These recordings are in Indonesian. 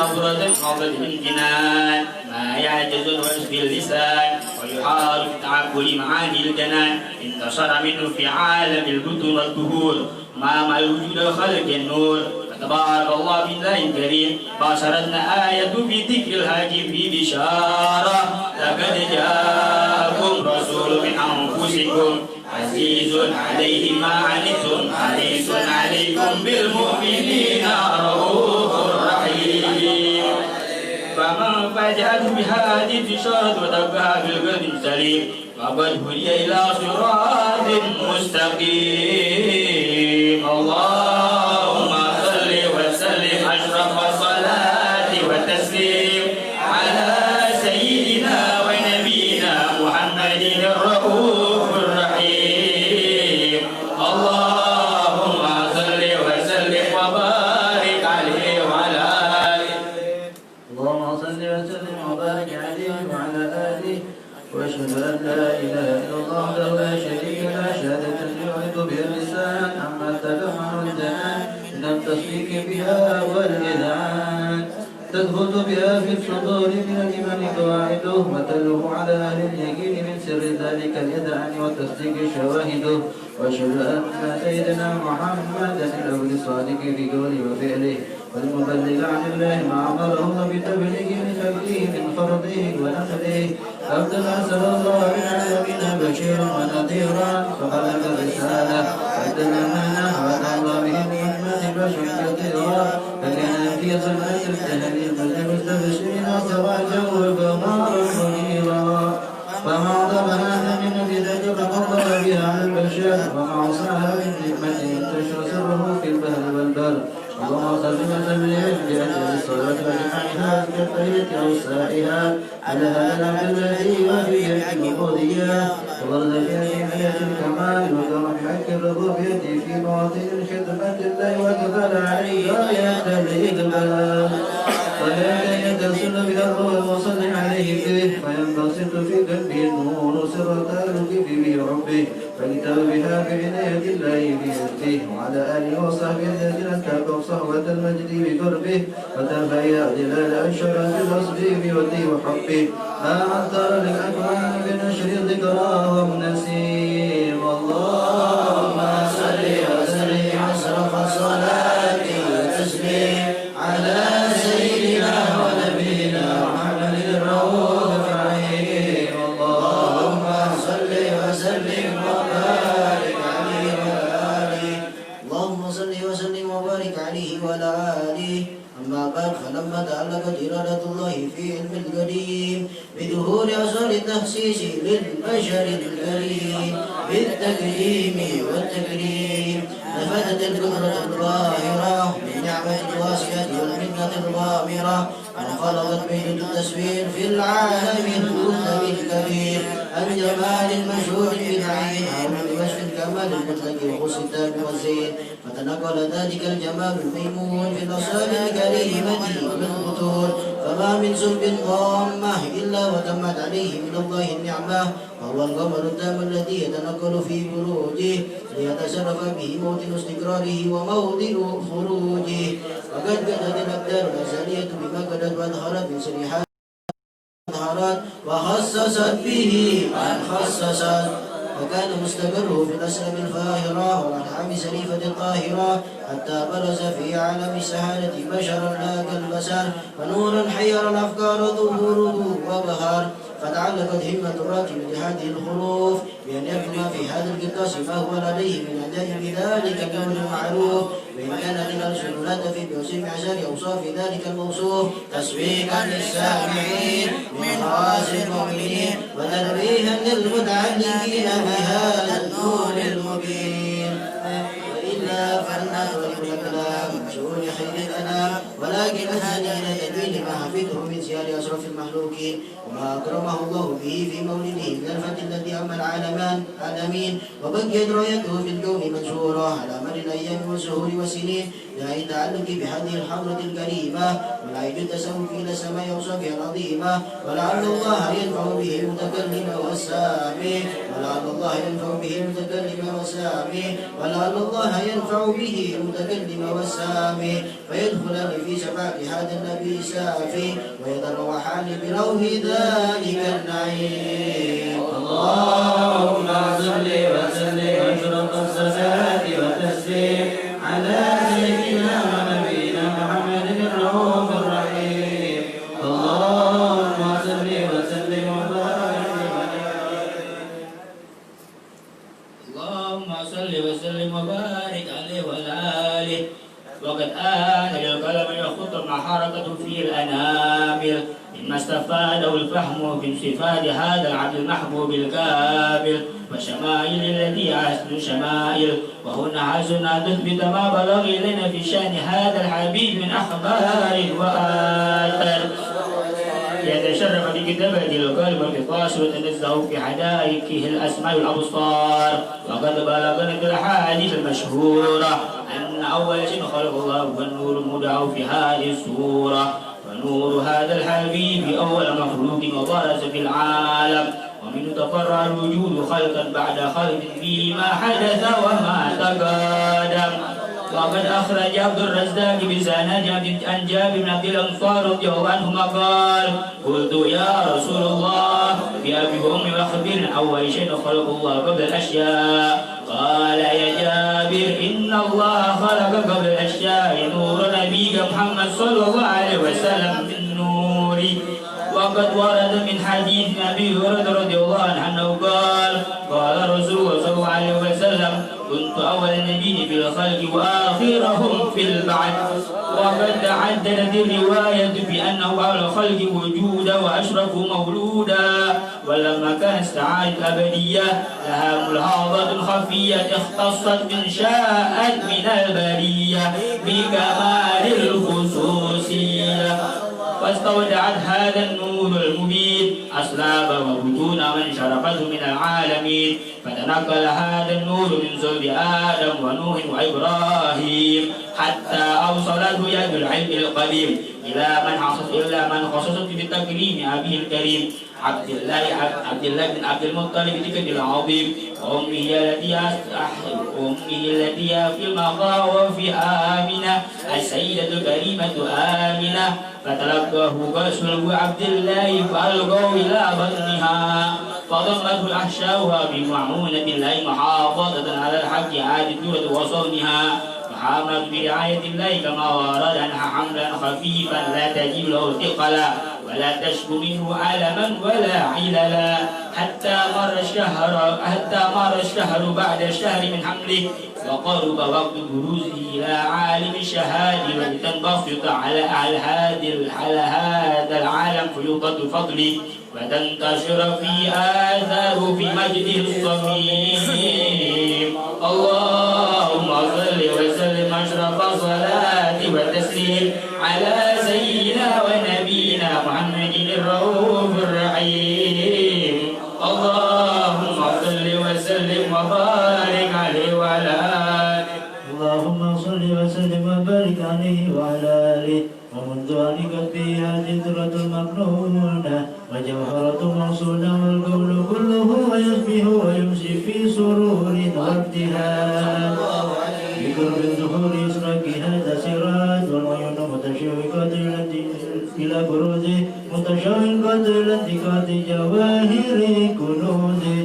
نظرة قبل الجنان ما يعجز الوجه اللسان ويحار في تعقل معاني الجنان انتشر منه في عالم البطون والظهور ما الوجود الخلق النور فتبارك الله بالله الكريم بشرتنا آية في ذكر الحاكم في بشارة لقد جاءكم رسول من أنفسكم عزيز عليه ما عنتم حريص عليكم بالمؤمنين رؤوف رحيم فمن فجأته بهذه البشارة وتبعها بالقلب السليم فقد هدي إلى صراط مستقيم اللهم صل وسلم أشرف الصلاة والتسليم على سيدنا ونبينا محمد الرؤوف الرحيم اللهم صل وسلم وبارك عليه وعلى آله اللهم صل وسلم وبارك عليه وعلى آله واشهد أن لا إله إلا الله وحده لا شريك له شهادة يعرض بها اللسان عما تلمع الجنان من التصديق بها والإذعان تدخل بها في الصدور من الإيمان قواعده وتلوح على أهل اليقين من سر ذلك الإذعان والتصديق شواهده واشهد أن سيدنا محمدا الأول الصادق في قوله وفعله والمبلغ عن الله ما أمره بتبليغ لخلقه من فرضه ونفله أفضل أرسل الله للعالمين بشيرا ونذيرا فبلغ الرسالة وأدى الأمانة وأتى الله به محمد بشر كثيرا فكان في ظلمة الجهل المستبشرين سراجا وقمرا منيرا فما ضمنها من الجدد ففضل بها على البشر وما عصاها من نعمة ينتشر سره في البحر والبر اللهم صل وسلم بأجل الصلاة وجمعها كالطية أوسائها على هذا الأمر الذي وفيه العبودية وظل في حماية الكمال وكرم حق الربوبية في مواطن خدمة الله وكفل عليه غاية الإقبال ولا يتصل بها الروح وصل عليه به فينبسط في قلبه النور سر تعلق به ربه فلتو بها بعناية الله بيده وعلى آله وصحبه الذين اتقوا صحوة المجد بقربه وتفيا ظلال الشرف وصفه بوده وحبه ما عطر للأكوان بنشر ذكراه ومنسيم اللهم صل وسلم أشرف الصلاة والتسليم على سيدنا ونبينا محمد الرؤوف الرحيم اللهم صل وسلم وبارك عليه وعلى آله اللهم صل وسلم وبارك عليه وعلى آله أما بعد فلما تعلقت إرادة الله في علم القديم بظهور أصل التخصيص للبشر الكريم بالتكريم والتكريم نفذت القدرة الظاهرة بالنعمة الواسعة والمنة الغامرة انخلقت بيد التصوير في العالم المطلق الكبير الجمال المشهود بالعين أو من وصف الكمال المطلق وخص التام والزين فتنقل ذلك الجمال الميمون في الأصال الكريمة والبطون فما من سلب ضامة إلا وتمت عليه من الله النعمة وهو القمر التام الذي يتنقل في بروجه ليتصرف به موطن استقراره وموضع خروجه وقد بدت الأقدار الأزلية بما قدت وأظهرت من سريحات وخصصت به من خصصت وكان مستقره في الأسلم الفاهرة والأنعام سليفة الطاهرة حتى برز في عالم السهالة بشرا لا كالبشر فنورا حير الأفكار ظهوره وبهار فتعلقت همة الراكب لهذه الخروف بأن يكتب في هذا القرطاس ما هو لديه من عجائب ذلك الكون المعروف وإن كانت الألسن لا تفي بوصف عشر أوصاف ذلك الموصوف تسويقا للسامعين من خواص المؤمنين وتنبيها للمتعلقين بهذا النور المبين وإلا فالناس والكلام شؤون خير الأنام ولكن أسأل إلى تدوين ما حفظه من سيار أشرف المخلوقين وما أكرمه الله به في مولده من الفتح الذي أما العالمين وبقيت رايته في الكون منشورة على مر الأيام والشهور والسنين داعي التعلق بهذه الحضرة الكريمة ولا يجوز التسوق إلى سماء أوصافها العظيمة ولعل الله ينفع به المتكلم والسامع ولعل الله ينفع به المتكلم والسامع ولعل الله ينفع به المتكلم والسامع فيدخلان في شفاعة هذا النبي الشافي ويتروحان بروح ذلك النعيم. اللهم صل وسلم واشرف الصلاة والتسليم على سيدنا ونبينا محمد الرؤوف الرحيم. اللهم صل وسلم وبارك اللهم صل وسلم وبارك عليه وعلى آله. وقد آن للقلم يخط مع حركته في الأنامل مما استفاده الفهم من صفات هذا العبد المحبوب الكامل وشمائل التي أحسن شمائل. وهنا حسنا تثبت ما بلغ إلينا في شأن هذا الحبيب من أخبار وآثار. يتشرف بكتابة القلب والقصاص وتنزه في حدائقه الأسماء والأبصار. وقد بلغنا في الأحاديث المشهورة أن أول شيء خلق الله هو النور المدعو في هذه السورة. ونور هذا الحبيب أول مخلوق وبرز في العالم ومنه تفرع الوجود خلقا بعد خلق فيما حدث وما تقدم. وقد أخرج عبد الرزاق بسند عن جابر بن عبد الأنصار رضي الله عنهما قال: قلت يا رسول الله بأبي وأمي أخبرني أول شيء خلق الله قبل الأشياء. قال: يا جابر إن الله خلق قبل الأشياء نور نبيك محمد صلى الله عليه وسلم من نوري. وقد ورد من حديث أبي هريرة رضي الله عنه أنه قال: قال رسول الله صلى الله عليه وسلم: كنت أول النبي في الخلق وآخرهم في البعث. وقد تعددت الرواية بأنه أول الخلق وجودا وأشرف مولودا. ولما كانت السعادة الأبدية لها ملاحظة خفية اختصت من شاءت من البرية بكمال الخصوصية. واستودعت هذا النور المبين أسلاب وبطون من شرفته من العالمين. فتنقل هذا النور من صلب آدم ونوح وإبراهيم حتى أوصلته يد العلم القديم إلى من خصصت بتكريم أبيه الكريم عبد الله بن عبد المطلب ذكر العظيم وأمه التي في المخاوف آمنة السيدة الكريمة آمنة. فتلقاه رسول عبد الله فألقوا إلى بطنها فضمته الأحشاؤها بمعونة الله محافظة على الحق عادة وصونها. فحاملت برعاية الله كما ورد عنها حملا خفيفا لا تجد له ثقلا ولا تشكو منه ألما ولا عللا حتى مر الشهر بعد الشهر من حمله وقرب وقت بروزه إلى عالم الشهادة ولتنبسط على هذا العالم فيوضة فضله وتنتشر في آثاره في مجده الصميم. اللهم صل وسلم أشرف الصلاة والتسليم على سيدنا ونبينا محمد الرؤوف الرحيم. اللهم صل وسلم وبارك عليه وعلى آله. اللهم صل وسلم وبارك عليه وعلى آله. ومنذ علقت به هذه الذرة المكنونة وجوهرة موصولة والقول كله ويصبح ويمسي في سرور وابتهاج بقرب ظهور إسراكها تسيرات والعيون متشوقة إلى بروزه متشوقة إلى انتقاد جواهر كنوزه.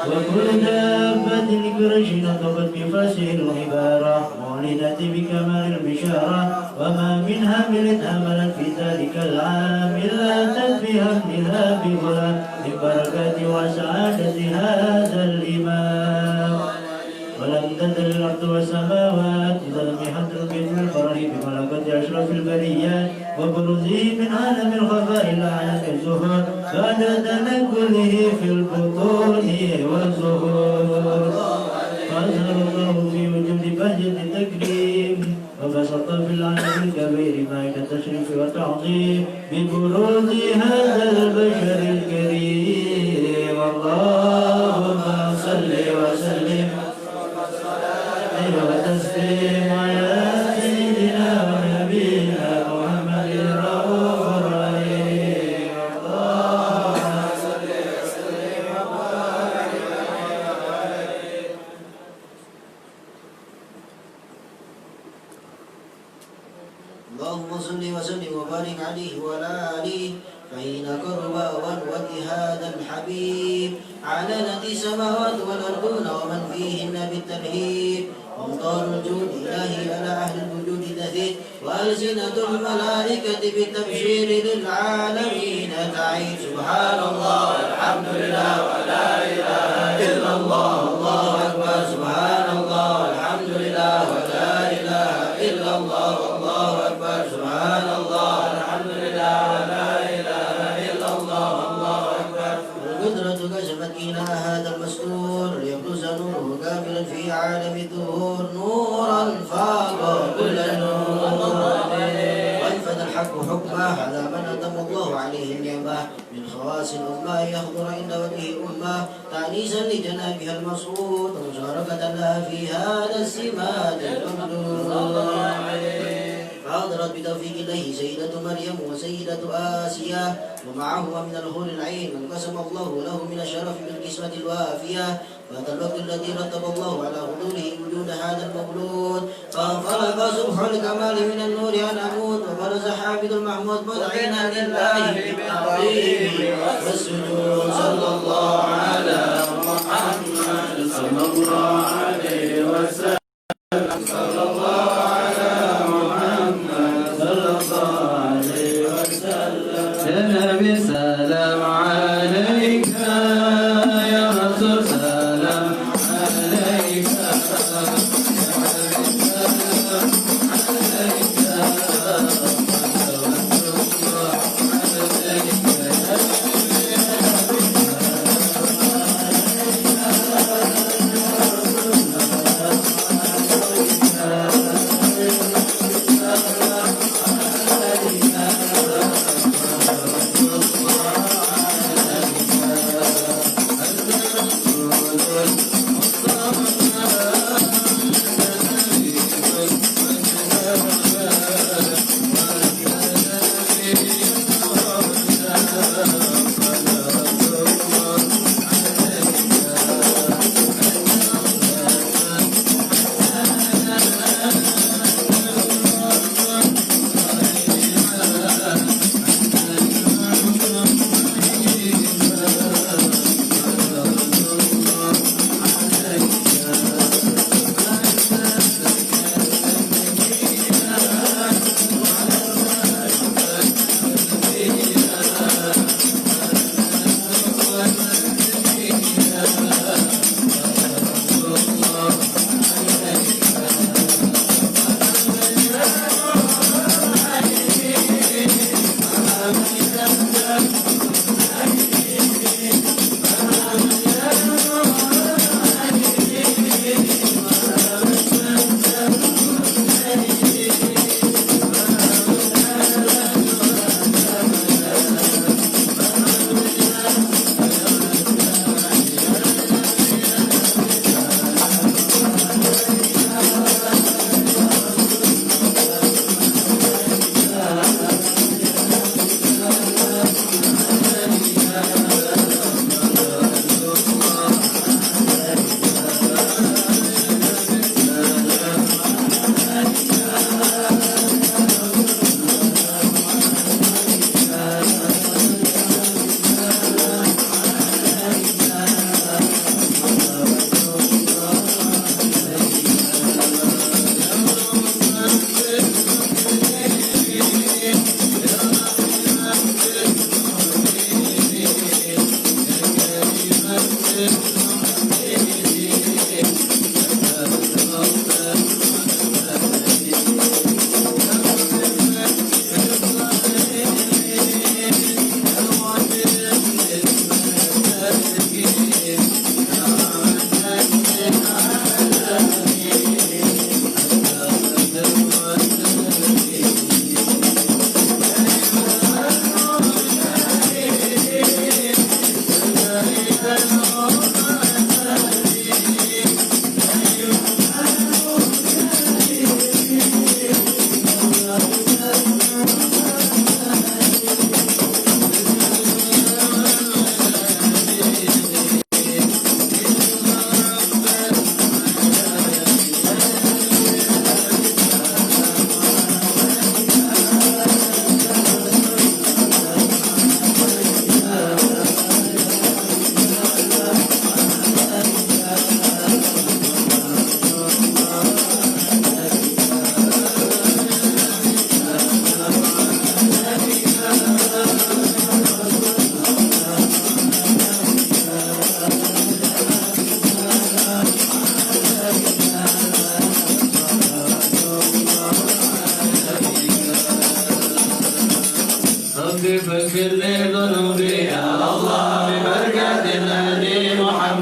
وكل دابة لقريش نطقت بفصيح العبارة معلنة بكمال البشارة. وما من حامل حملت في ذلك العام إلا أتت بحملها بغلا من بركة وسعادة هذا الإمام. ولم تزل الأرض والسماوات إذا لم يحضر بيت الفرح بملكة أشرف البريات وبروزه من عالم الخفاء إلى عالم الظهور بعد تنقله في البطون والظهور. فأظهر الله في وجود بهجة التكريم وبسط في العالم الكبير مائدة التشريف والتعظيم ببروز هذا البشر الكريم. اللهم صل وسلم وتسليم على سيدنا ونبينا محمد الرؤوف الرحيم. اللهم صل وسلم وبارك صل وسلم وبارك عليه وعلى آله فإن قرب وجه هذا الحبيب علنت السماوات والأرضون ومن فيهن بالترهيب أمطار الجود إلهي على أهل الوجود تزيد وألسنة الملائكة بالتبشير للعالمين تعيد سبحان الله والحمد لله ولا إله إلا الله الله أكبر سبحان الله والحمد لله ولا إله إلا الله الله أكبر سبحان الله والحمد لله ولا إله إلا الله الله أكبر القدرة كشفت إلى هذا المستور ليبرز نوره كاملا في عالم الظهور نورا فاق كل النور وانفذ الحق حكمه على من أتم الله عليه النعمة من خواص الأمة يحضر عند وجهه أمة تأنيسا لجنابها المصعود ومشاركة لها في هذا السمات الممدود فحضرت بتوفيق الله سيدة مريم وسيدة آسيا ومعهما من الحور العين من قسم الله له من الشرف بالقسمة الوافية فهذا الوقت الذي رتب الله على حضوره وجود هذا المولود فانفرق صبح الكمال من النور عن عمود وبرز حامد المحمود مذعنا لله بالتعظيم والسجود صلى الله على محمد صلى الله عليه وسلم صلى الله على محمد صلى الله عليه وسلم يا نبي سلام عليك يا رسول سلام عليك يا حبيب سلام الله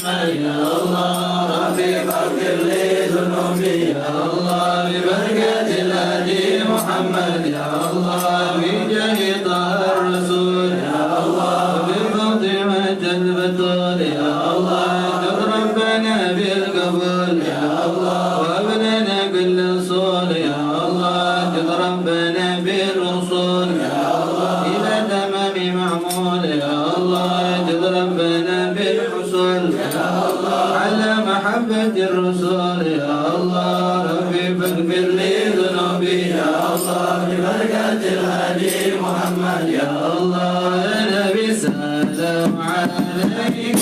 محمد يا الله ربي فاغفر لي ذنوبي يا الله ببركة الهادي محمد يا الله بجاه طه الرسول يا الله بفاطمة البتول يا الله اجر ربنا بالقبول يا الله وهب لنا كل صول يا الله اجر ربنا بالوصول يا الله إلى تمام معمول يا الله اجر ربنا بالحصول يا الله على محبة الرسول يا الله ربي فاغفر لي ذنوبي يا الله ببركة الهادي محمد يا الله يا نبي سلام عليك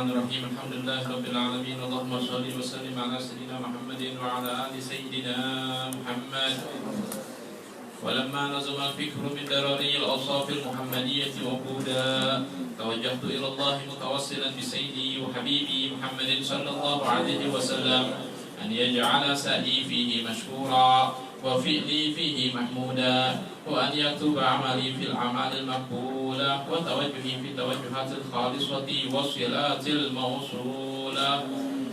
Bismillahirrahmanirrahim. Alhamdulillahirabbil alamin. Allahumma shalli wa sallim ala sayyidina Muhammadin wa ala ali sayyidina Muhammad. ولما نزل الفكر من دراري الأوصاف المحمدية وقودا توجهت إلى الله متوسلا بسيدي وحبيبي محمد صلى الله عليه وسلم أن يجعل سعي فيه مشكورا وفعلي فيه محمودا وأن يكتب عملي في الأعمال المقبولة وتوجهي في التوجهات الخالصة والصلات الموصولة.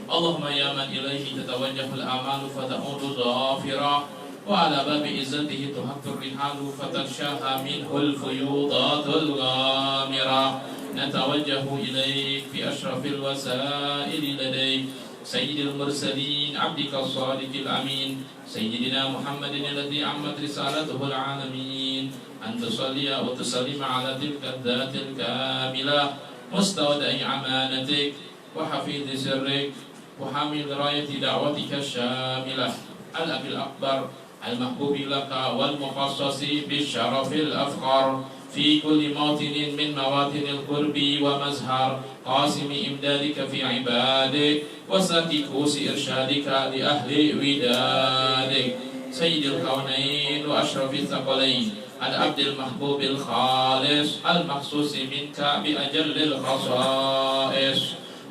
اللهم يا من إليه تتوجه الأعمال فتعود ظافرة وعلى باب عزته تهف الرحال فتغشاها منه الفيوضات الغامرة. نتوجه إليك في أشرف الوسائل لديك سيد المرسلين عبدك الصادق الأمين سيدنا محمد الذي عمت رسالته العالمين أن تصلي وتسلم على تلك الذات الكاملة مستودع أمانتك وحفيظ سرك وحامل راية دعوتك الشاملة الأبي الأكبر المحبوب لك والمخصص بالشرف الأفخر في كل موطن من مواطن القرب ومزهر قاسم إمدادك في عبادك وساق كؤوس إرشادك لأهل ودادك سيد الكونين وأشرف الثقلين العبد المحبوب الخالص المخصوص منك بأجل الخصائص.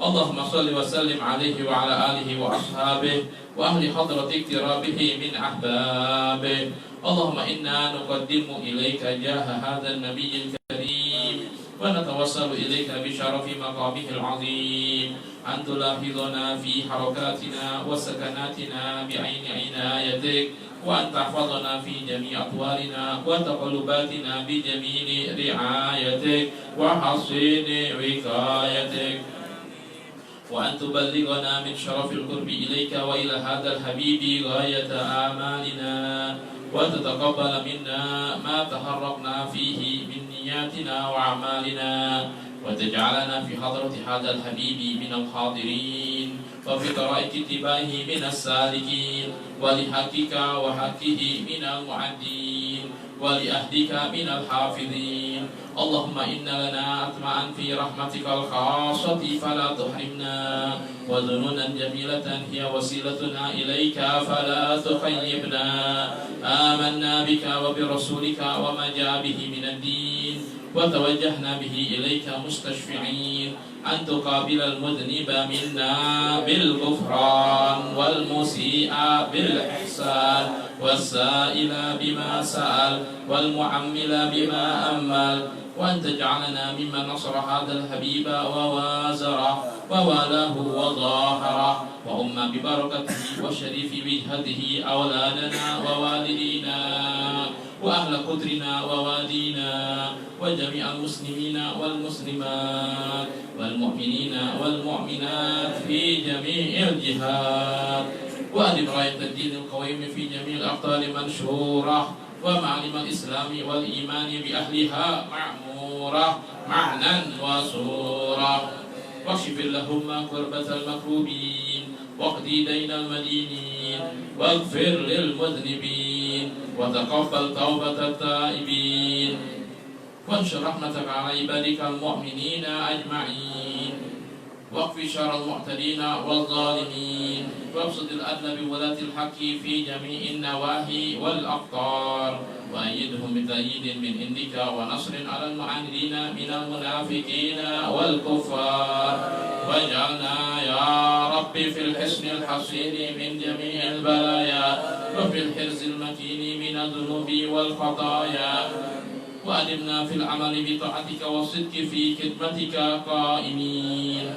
اللهم صل وسلم عليه وعلى آله وأصحابه وأهل حضرة اقترابه من أحبابه. اللهم إنا نقدم إليك جاه هذا النبي الكريم ونتوسل إليك بشرف مقامه العظيم أن تلاحظنا في حركاتنا وسكناتنا بعين عنايتك وأن تحفظنا في جميع أطوارنا وتقلباتنا بجميل رعايتك وحصين وقايتك وأن تبلغنا من شرف القرب إليك وإلى هذا الحبيب غاية آمالنا وتتقبل منا ما تحرقنا فيه من نياتنا وأعمالنا وتجعلنا في حضرة هذا الحبيب من الحاضرين وفي طرائق اتباعه من السالكين ولحقك وحقه من المعدين ولأهدك من الحافظين. اللهم إن لنا أطمعا في رحمتك الخاصة فلا تحرمنا وذنونا جميلة هي وسيلتنا إليك فلا تخيبنا. آمنا بك وبرسولك وما جاء به من الدين وتوجهنا به إليك مستشفعين أن تقابل المذنب منا بالغفران والمسيء بالإحسان والسائل بما سأل والمعمل بما أمل وأن تجعلنا ممن نصر هذا الحبيب ووازره ووالاه وظاهره وأم ببركته وشريف وجهته أولادنا ووالدينا وأهل قدرنا ووادينا وجميع المسلمين والمسلمات والمؤمنين والمؤمنات في جميع الجهات وأدم راية الدين القويم في جميع الأقطار منشورة ومعلم الإسلام والإيمان بأهلها معمورة معنى وصورة واكشف اللهم كربة المكروبين واقضي دين المدينين واغفر للمذنبين وتقبل توبة التائبين وانشر رحمتك على عبادك المؤمنين أجمعين واكف شر المعتدين والظالمين وابسط الأدل بولاة الحق في جميع النواحي والأقطار وأيدهم بتأييد من عندك ونصر على المعاندين من المنافقين والكفار واجعلنا يا رب في الحصن الحصين من جميع البلايا وفي الحرز المكين من الذنوب والخطايا وأدمنا في العمل بطاعتك والصدق في خدمتك قائمين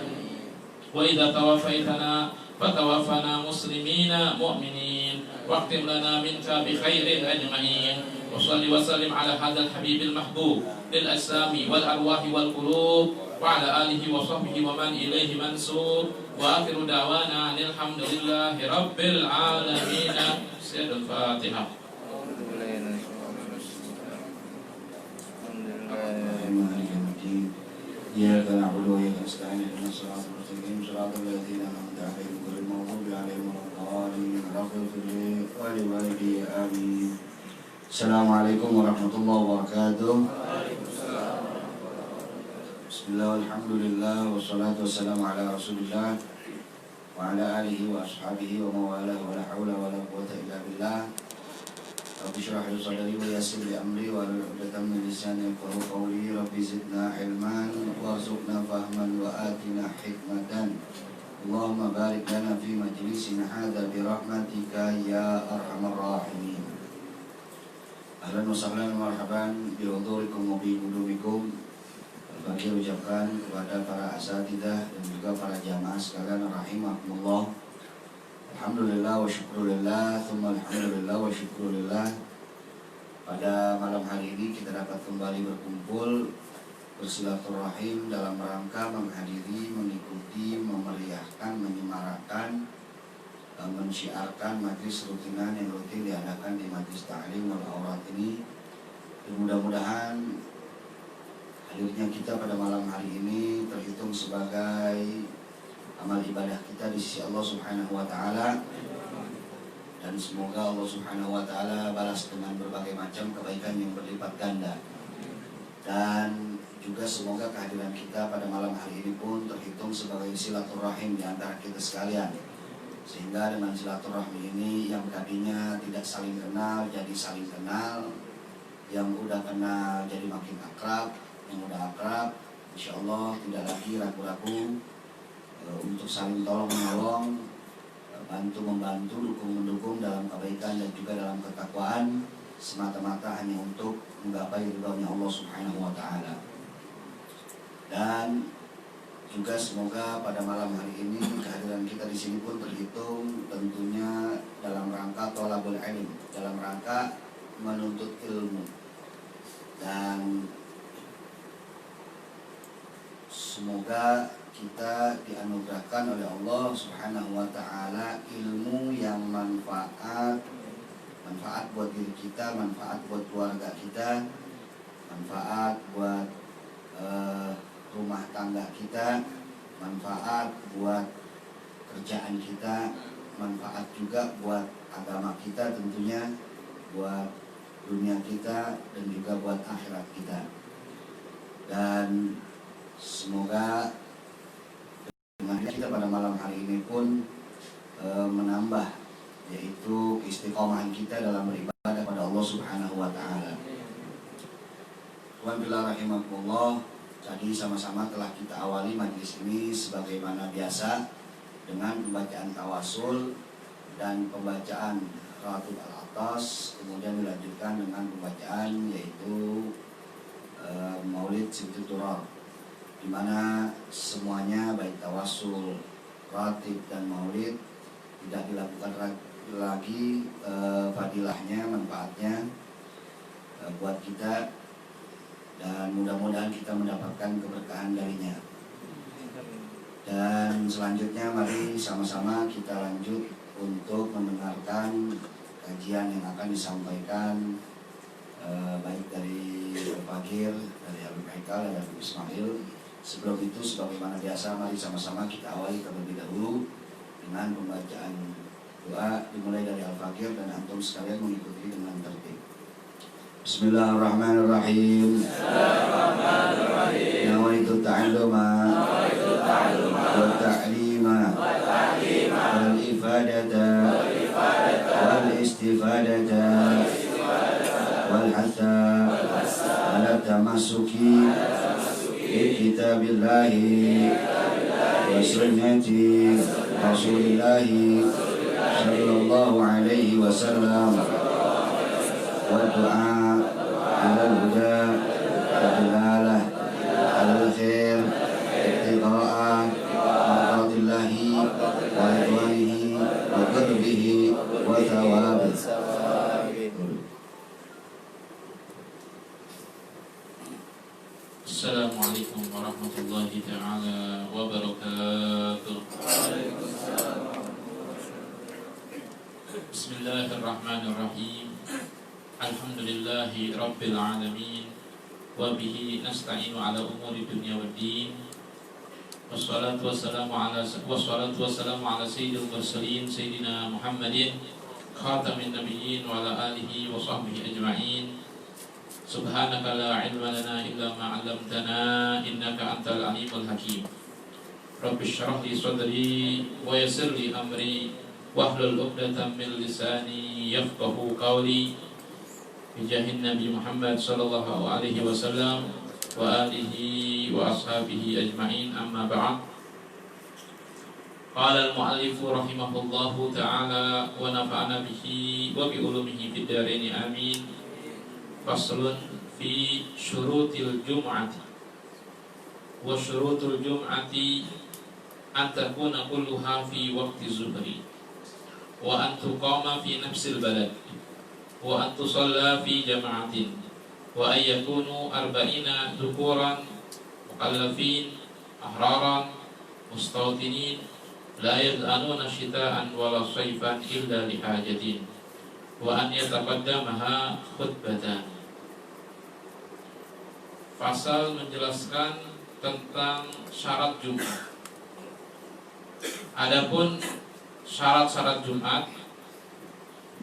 وإذا توفيتنا فتوفنا مسلمين مؤمنين واختم لنا منك بخير أجمعين وصل وسلم على هذا الحبيب المحبوب للأجسام والأرواح والقلوب وعلى آله وصحبه ومن إليه منسوب وآخر دعوانا أن الحمد لله رب العالمين. سيد الفاتحة. إياك نعبد وإياك نستعين اهدنا الصراط المستقيم صراط الذين أنعمت عليهم غير المغضوب عليهم ولا الضالين رب اغفر لي ولوالدي آمين. السلام عليكم ورحمة الله وبركاته. Bismillah, alhamdulillah, wassalatu wassalamu ala rasulillah wa ala alihi wa ashabihi wa mawalah wa la hawla wa la quwwata illa billah. Rabbi syrah li sadri wa yassir li amri wa hlul 'uqdatam min lisani yafqahu qawli. Rabbi zidna ilman warzuqna fahman wa atina hikmatan. Allahumma barik lana fi majlisina hadza bi rahmatika ya arhamar rahimin. Ahlan wa sahlan wa marhaban bi hudurikum wa bi qudumikum. Bagi ucapkan kepada para asatidzah dan juga para jamaah sekalian rahimakumullah. Alhamdulillah wa syukurillah, tsumma alhamdulillah wa syukurillah. Pada malam hari ini kita dapat kembali berkumpul bersilaturahim dalam rangka menghadiri, mengikuti, memeriahkan, menyemarakkan, mensyiarkan majlis rutinan yang rutin diadakan di Majlis Ta'lim wal Aurat ini. Dan mudah-mudahan hadirnya kita pada malam hari ini terhitung sebagai amal ibadah kita di sisi Allah Subhanahu wa taala, dan semoga Allah Subhanahu wa taala balas dengan berbagai macam kebaikan yang berlipat ganda. Dan juga semoga kehadiran kita pada malam hari ini pun terhitung sebagai silaturahim di antara kita sekalian, sehingga dengan silaturahmi ini yang tadinya tidak saling kenal jadi saling kenal, yang udah kenal jadi makin akrab, yang udah akrab insyaallah tidak lagi ragu-ragu untuk saling tolong menolong, bantu membantu, dukung mendukung dalam kebaikan dan juga dalam ketakwaan, semata-mata hanya untuk menggapai ridhonya Allah Subhanahu wa taala. Dan juga semoga pada malam hari ini kehadiran kita di sini pun terhitung tentunya dalam rangka thalabul ilm, dalam rangka menuntut ilmu. Dan semoga kita dianugerahkan oleh Allah Subhanahu wa taala ilmu yang manfaat buat diri kita, manfaat buat keluarga kita, manfaat buat rumah tangga kita, manfaat buat kerjaan kita, manfaat juga buat agama kita tentunya, buat dunia kita dan juga buat akhirat kita. Dan semoga dengan kita pada malam hari ini pun menambah, yaitu istiqomahan kita dalam beribadah pada Allah Subhanahu wa taala. Wa billah rahimakumullah. Tadi sama-sama telah kita awali majlis ini sebagaimana biasa dengan pembacaan tawasul dan pembacaan Ratib al-Atas, kemudian dilanjutkan dengan pembacaan yaitu Maulid Sibtuturar, di mana semuanya baik tawasul, ratib dan maulid tidak dilakukan lagi fadilahnya, manfaatnya buat kita, dan mudah-mudahan kita mendapatkan keberkahan darinya. Dan selanjutnya mari sama-sama kita lanjut untuk mendengarkan kajian yang akan disampaikan baik dari Al-Fakir, dari Habib Haikal dan Habib Ismail. Sebelum itu sebagaimana biasa mari sama-sama kita awali terlebih dahulu dengan pembacaan doa dimulai dari Al-Fakir dan antum sekalian mengikuti dengan tertib. Bismillahirrahmanirrahim. Nawaitu ta'alluma wa ta'lima wal ifadata wal istifadata wal hatta ala tamassuki bi kitabillahi wa sunnati rasulillahi sallallahu alaihi wasallam wa du'a ila al-huda wa dilalah al-khair ibtiqa'a mardatillahi wa ridwanihi wa qurbihi wa thawabihi. Assalamualaikum warahmatullahi ta'ala wabarakatuh. Bismillahirrahmanirrahim. Alhamdulillahi rabbil alamin, wa bihi nasta'inu ala umuri dunya waddin. Wassalatu wassalamu ala sayyidil mursalin sayyidina Muhammadin khatamin nabiyyin wa ala alihi wa sahbihi ajma'in. Subhanaka la ilma lana illa ma 'allamtana innaka antal alimul hakim. Rabbi shrah li sadri wa yassir li amri wahlul 'uqdatam min lisani yafqahu qawli. Bijahin Nabi Muhammad sallallahu alaihi wasallam wa alihi wa ashabihi ajma'in, amma ba'd. Qala al-mu'allif rahimahullahu ta'ala wa nafa'ana bihi wa bi ulumihi fid dharain amin. Faslun fi syurutil jum'ati. Wa syurutul jum'ati an takuna kulluha fi waqti zuhri wa an tuqama fi nafsil balad wa an tusalla fi jama'atin wa an yakunu arba'ina dhukuran mukallafin ahraran mustawtinin la yad'anuna syita'an wala sayfan illa lihajatin wa an yataqaddamaha khutbatan. Pasal menjelaskan tentang syarat Jumat. Adapun syarat-syarat Jumat,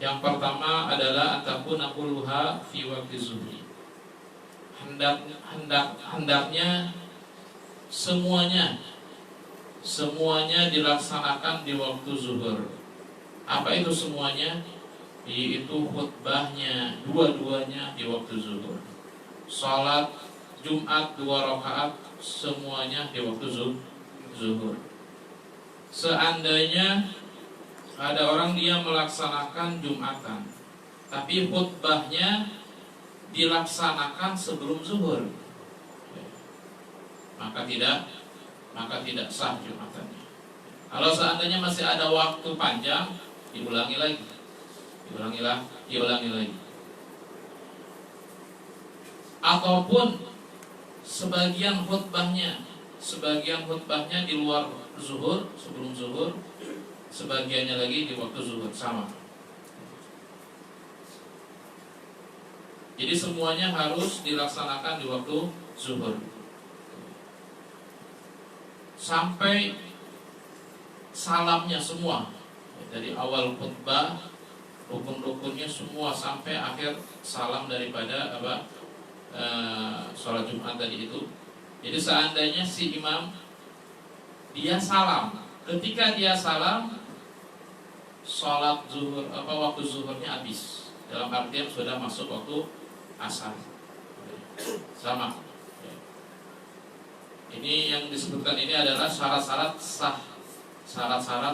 yang pertama adalah antakuna kulluha fi waqti zuhri. Hendaknya semuanya dilaksanakan di waktu zuhur. Apa itu semuanya? Yaitu khutbahnya dua-duanya di waktu zuhur. Salat Jumat 2 rakaat semuanya di waktu zuhur. Seandainya ada orang dia melaksanakan Jumatan, tapi khutbahnya dilaksanakan sebelum zuhur, maka tidak sah Jumatannya. Kalau seandainya masih ada waktu panjang, diulangi lagi. Ataupun sebagian khutbahnya di luar zuhur, sebelum zuhur, sebagiannya lagi di waktu zuhur, sama. Jadi semuanya harus dilaksanakan di waktu zuhur. Sampai salamnya semua, dari awal khutbah, rukun-rukunnya semua sampai akhir salam daripada sholat Jumat tadi itu. Jadi seandainya si imam dia salam, ketika dia salam, sholat zuhur waktu zuhurnya habis, dalam artian sudah masuk waktu asar, sama. Ini yang disebutkan ini adalah syarat-syarat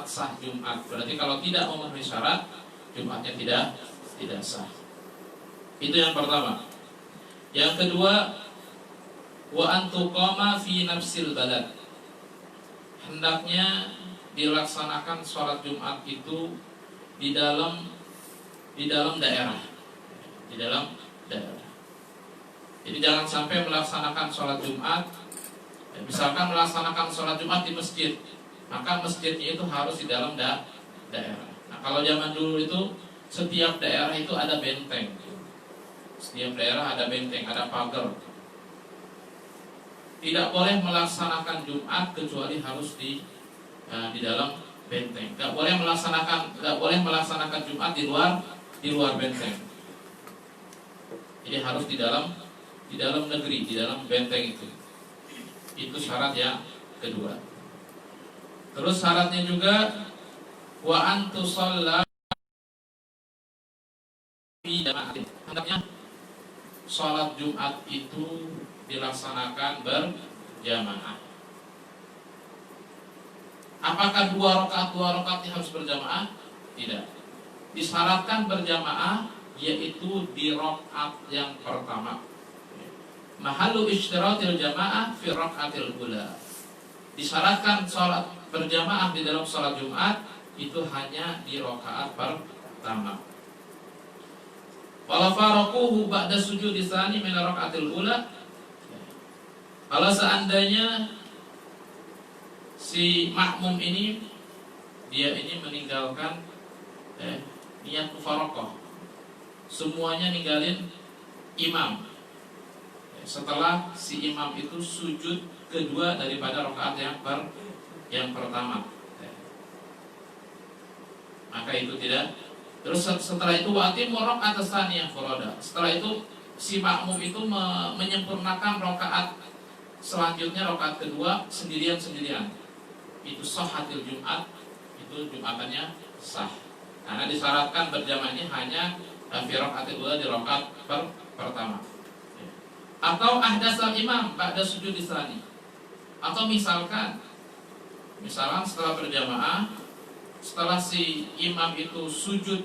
sah Jumat. Berarti kalau tidak memenuhi syarat, Jumatnya tidak sah. Itu yang pertama. Yang kedua, wa antuqama fi nafsil balad. Hendaknya dilaksanakan sholat Jumat itu di dalam daerah. Jadi jangan sampai melaksanakan sholat Jumat, misalkan melaksanakan sholat Jumat di masjid, maka masjidnya itu harus di dalam daerah. Nah, kalau zaman dulu itu setiap daerah itu ada benteng. Setiap daerah ada benteng, ada pagar. Tidak boleh melaksanakan Jumat kecuali harus di dalam benteng. Tidak boleh melaksanakan Jumat di luar benteng. Jadi harus di dalam negeri, di dalam benteng itu. Itu syarat yang kedua. Terus syaratnya juga wa antu shalla fi jama'atin. Hendaknya sholat Jumat itu dilaksanakan berjamaah. Apakah 2 rakaat harus berjamaah? Tidak. Disyaratkan berjamaah yaitu di rakaat yang pertama. Mahallu ishtiratil jamaah fi rakaatil ula. Disyaratkan sholat berjamaah di dalam sholat Jumat itu hanya di rakaat pertama. Wala faraquhu ba'da sujudi tsani min rakaatil ula. Kalau seandainya si makmum ini dia ini meninggalkan niat mufaraqah, semuanya ninggalin imam setelah si imam itu sujud kedua daripada rakaat yang pertama, maka itu tidak. Terus setelah itu wati morok atas taniyah furada. Setelah itu si makmum itu menyempurnakan rakaat selanjutnya, rakaat kedua sendirian-sendirian. Itu sahhatil Jumat, itu jumatannya sah. Karena disyaratkan berjamaah ini hanya fi rakaatil ula, di rakaat pertama. Atau ahdasal imam ba'da sujud tsani. Atau misalkan setelah berjamaah, setelah si imam itu sujud,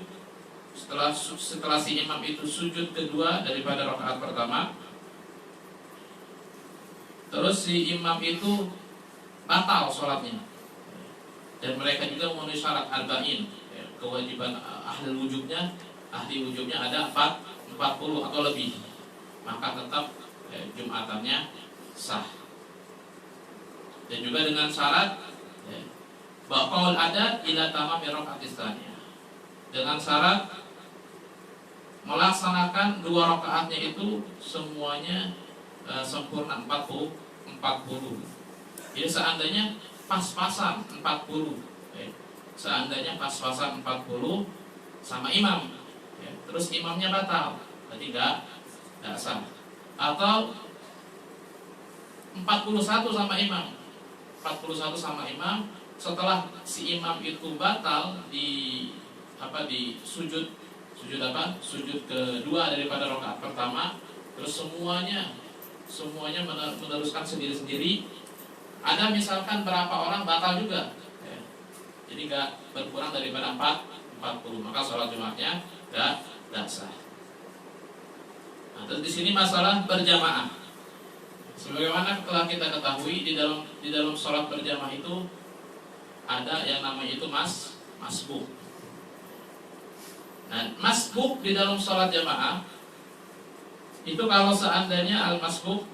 setelah si imam itu sujud kedua daripada rakaat pertama, terus si imam itu batal sholatnya, dan mereka juga memenuhi syarat arba'in, kewajiban ahli wujubnya ada 40 atau lebih, maka tetap jumatannya sah. Dan juga dengan syarat baqaul adat ila tamami rakaatis tsaniyah, dengan syarat melaksanakan 2 rakaatnya itu semuanya sempurna 40. Jadi seandainya pas-pasan 40, seandainya pas-pasan 40 sama imam, terus imamnya batal, berarti enggak sah. Atau 41 sama imam, setelah si imam itu batal di sujud kedua daripada rakaat pertama, terus semuanya meneruskan sendiri-sendiri. Ada misalkan berapa orang batal juga, jadi nggak berkurang daripada 40, maka sholat jumatnya nggak sah. Nah, terus di sini masalah berjamaah. Sebagaimana telah kita ketahui, di dalam sholat berjamaah itu ada yang namanya itu masbuk. Nah, masbuk di dalam sholat jamaah itu, kalau seandainya al-masbuk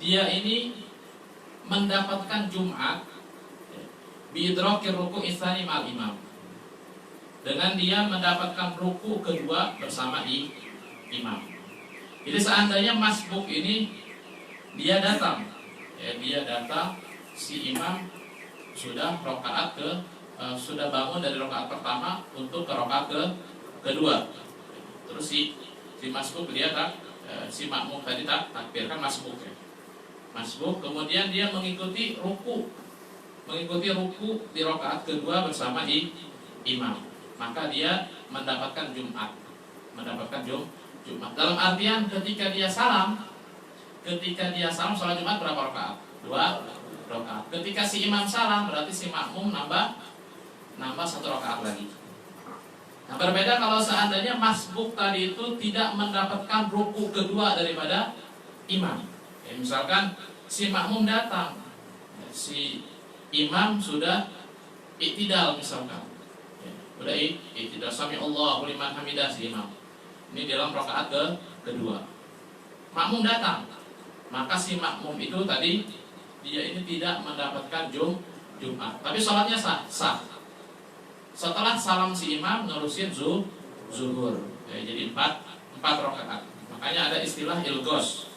dia ini mendapatkan Jumat biidrakir ruku' tsani ma'al imam, dengan dia mendapatkan ruku kedua bersama imam. Jadi seandainya masbuk ini dia datang, si imam sudah sudah bangun dari rakaat pertama untuk ke rakaat kedua, terus si masbuk dia si makmum tadi takbir, kan masbuk ya. Masbuk, kemudian dia mengikuti ruku di rakaat kedua bersama imam, maka dia mendapatkan Jumat. Dalam artian ketika dia salam sholat Jumat berapa rakaat? 2 rakaat. Ketika si imam salam, berarti si makmum nambah 1 rakaat lagi. Nah, berbeda kalau seandainya masbuk tadi itu tidak mendapatkan ruku kedua daripada imam. Misalkan si makmum datang, si imam sudah i'tidal misalkan, sudah i'tidal, sami Allahu liman hamidah si imam. Ini dalam rakaat kedua. Makmum datang, maka si makmum itu tadi dia ini tidak mendapatkan Jumat, tapi sholatnya sah. Setelah salam si imam nerusin zuhur, jadi 4 rakaat. Makanya ada istilah ilgos,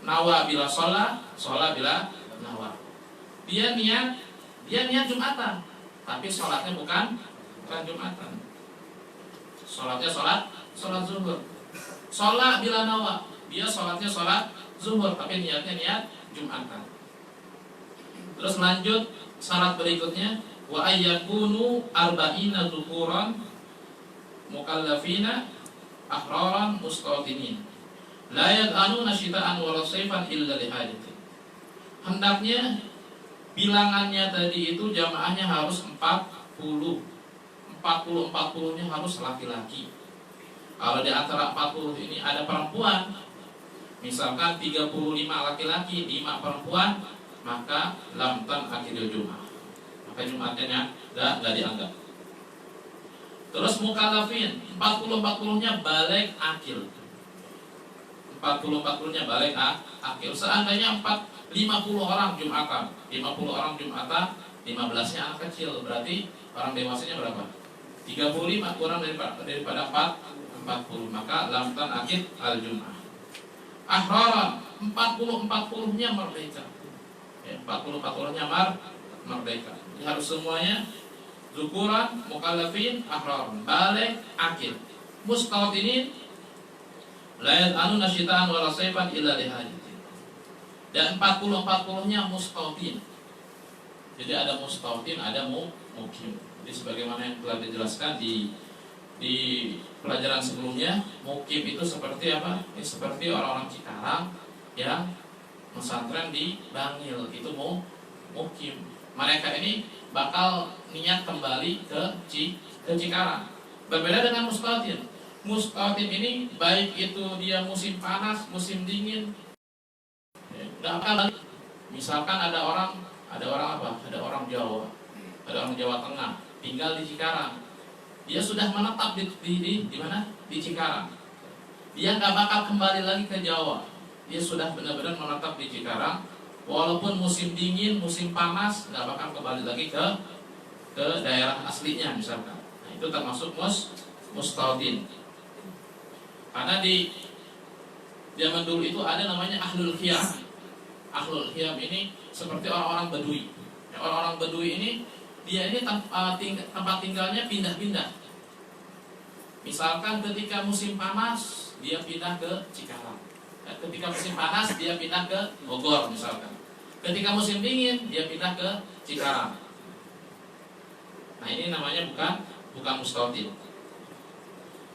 nawa bila sholat bila nawa. Dia niat Jumatan, tapi sholatnya bukan Jumatan. Sholatnya sholat zuhur. Sholat bila nawa, dia sholatnya sholat zuhur, tapi niatnya niat Jumatan. Terus lanjut syarat berikutnya, wa ayyakunu arba'ina dzukuran mukallafina ahraran mustaqinin la yad'anuna syita'an wa sayfan illa lihajatin. Hendaknya bilangannya tadi itu jamaahnya harus 40-nya harus laki-laki. Kalau di antara 40 ini ada perempuan, misalkan 35 laki-laki, 5 perempuan, maka lam akhiril Jumat, maka Jumatnya nggak dianggap. Terus mukallafin 40-nya balik akil. 40-nya balik akil. Seandainya 50 orang Jumatan, 15-nya anak kecil, berarti orang dewasanya berapa? 35 kurang daripada 40, maka lam akhir al-Jum'ah. Ahraran 40-nya merdeka. 40-nya merdeka. Jadi harus semuanya zukuran, mukallafin, ahraran, balik, akil. Mustaqinin La yad'anuna syita'an wala sayfan illa lihajatin. Dan 40-40-nya mustautin. Jadi ada mustautin, ada mukim. Jadi sebagaimana yang telah dijelaskan di pelajaran sebelumnya, mukim itu seperti apa? Ya, seperti orang-orang Cikarang yang pesantren di Bangil, itu mukim. Mereka ini bakal niat kembali ke Cikarang. Berbeda dengan mustautin. Mustautin ini baik itu dia musim panas, musim dingin, nggak akan. Misalkan ada orang apa? Ada orang Jawa Tengah, tinggal di Cikarang. Dia sudah menetap di mana? Di Cikarang. Dia nggak bakal kembali lagi ke Jawa. Dia sudah benar-benar menetap di Cikarang. Walaupun musim dingin, musim panas, nggak bakal kembali lagi ke daerah aslinya misalkan. Nah, itu termasuk mustautin. Karena di zaman dulu itu ada namanya ahlul khiyam. Ahlul khiyam ini seperti orang-orang Badui. Orang-orang Badui ini dia ini tempat tinggalnya pindah-pindah. Misalkan ketika musim panas dia pindah ke Cikarang. Ketika musim panas dia pindah ke Bogor misalkan. Ketika musim dingin dia pindah ke Cikarang. Nah ini namanya bukan mustautin.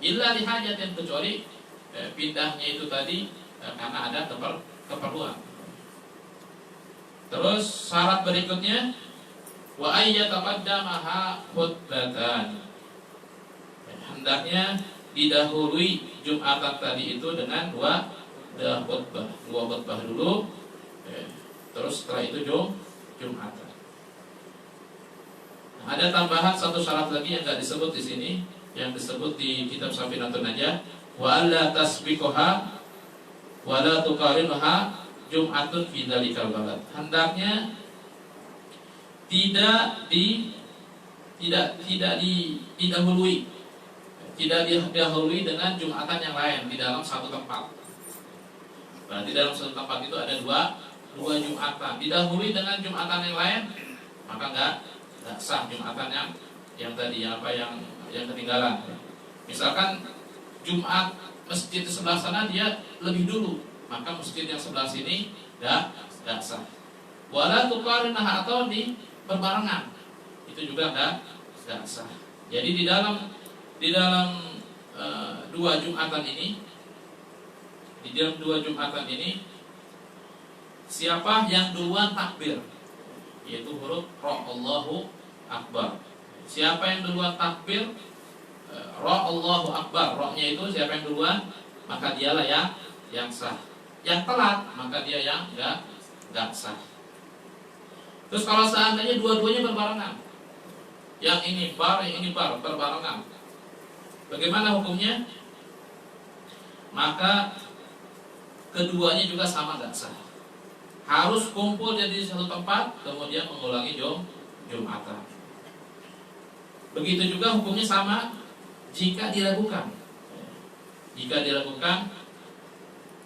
Illa lihajatin, kecuali pindahnya itu tadi karena ada keperluan. Terus syarat berikutnya wa ayyataqaddamaha khutbatan. Hendaknya didahului Jumatan tadi itu dengan dua khutbah dulu, terus setelah itu Jumatan. Nah, ada tambahan satu syarat lagi yang tidak disebut di sini, yang disebut di kitab Safinatun Najah, wa alla tasbiquha wa la tuqarinuha Jum'atun fi dzalikal balad. Hendaknya tidak didahului dengan Jumatan yang lain di dalam satu tempat. Berarti dalam satu tempat itu ada dua Jumatan. Didahului dengan Jumatan yang lain, maka enggak sah Jumatan yang tadi yang ketinggalan. Misalkan Jumat masjid di sebelah sana dia lebih dulu, maka masjid yang sebelah sini enggak sah. Wala tuqarinah, atau di berbarengan, itu juga enggak sah. Jadi di dalam dua Jumatan ini, siapa yang duluan takbir, yaitu huruf ra Allahu Akbar. Siapa yang duluan takbir, ra Allahu Akbar, ra-nya itu siapa yang duluan, maka dialah yang sah. Yang telat, maka dia yang enggak sah. Terus kalau seandainya dua-duanya berbarengan, yang ini berbarengan, bagaimana hukumnya? Maka keduanya juga sama enggak sah. Harus kumpul jadi satu tempat, kemudian mengulangi Jumatan. Begitu juga hukumnya sama jika diragukan.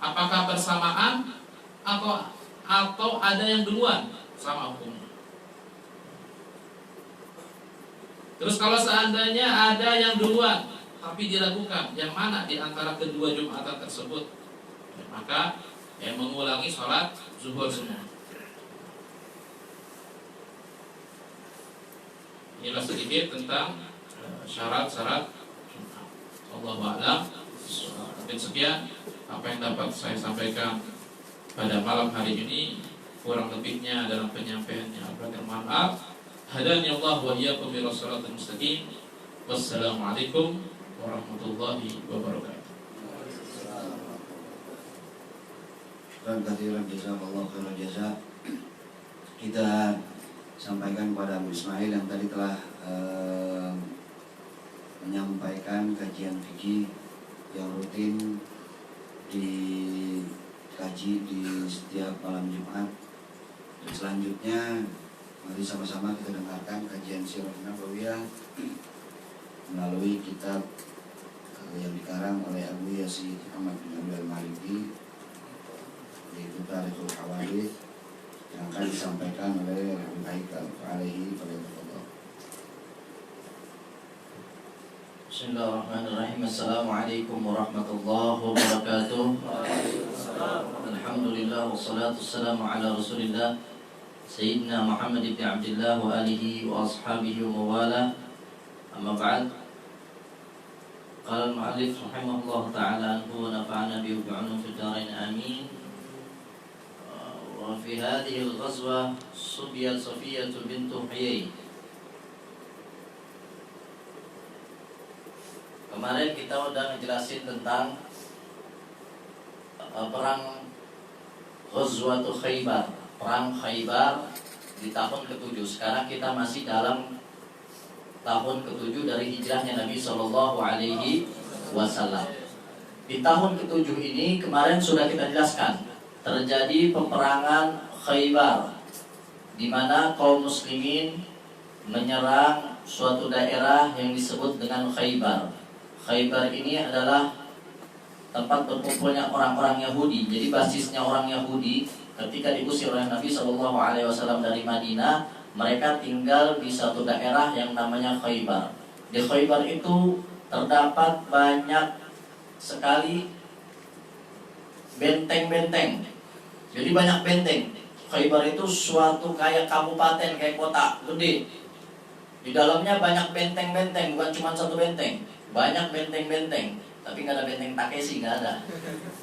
Apakah bersamaan atau ada yang duluan, sama hukumnya. Terus kalau seandainya ada yang duluan tapi diragukan yang mana di antara kedua Jumatan tersebut, maka mengulangi sholat zuhur semua. Inilah sedikit tentang syarat-syarat Jumat. Allahu a'lam. Mungkin sekian apa yang dapat saya sampaikan pada malam hari ini. Kurang lebihnya dalam penyampaiannya Al-Fatihah, mohon maaf. Hadani Allah wa iyyakum ila shiratal mustaqim. Wassalamualaikum warahmatullahi wabarakatuh. Terima kasih, jazakallahu khairan jazaa. Kita sampaikan kepada Abu Ismail yang tadi telah menyampaikan kajian fikih yang rutin dikaji di setiap malam Jumat. Dan selanjutnya mari sama-sama kita dengarkan kajian Sirah Nabawiyah melalui kitab yang dikarang oleh Abu Yazid Ahmad bin Abdul Maliki, yaitu Tarikhul Hawadits, yang akan disampaikan oleh Abu Haikal alaihi wa sallam. Bismillahirrahmanirrahim. Assalamualaikum warahmatullahi wabarakatuh. Alhamdulillah wassalatu wassalamu ala Rasulillah Sayyidina Muhammad ibn Abdullah wa alihi wa ashabihi wa mawala. Amma ba'd. Qala al-mu'allif rahimahullah ta'ala anhu wa nafa'ana bihi wa bi'ulumihi fid dharain amin. Wa fi hadhihi al-ghazwa subiyat Safiyah bint Huyai. Kemarin kita udah ngejelasin tentang perang Ghazwatul Khaybar, perang Khaybar di tahun ke-7. Sekarang kita masih dalam tahun ke-7 dari hijrahnya Nabi Shallallahu Alaihi Wasallam. Di tahun ke-7 ini kemarin sudah kita jelaskan terjadi peperangan Khaybar, di mana kaum muslimin menyerang suatu daerah yang disebut dengan Khaybar. Khaybar ini adalah tempat berkumpulnya orang-orang Yahudi. Jadi basisnya orang Yahudi ketika diusir oleh Nabi SAW dari Madinah, mereka tinggal di satu daerah yang namanya Khaybar. Di Khaybar itu terdapat banyak sekali benteng-benteng. Jadi banyak benteng. Khaybar itu suatu kayak kabupaten, kayak kota gede. Di dalamnya banyak benteng-benteng, bukan cuma satu benteng. Banyak benteng-benteng, tapi nggak ada benteng Takeshi, nggak ada.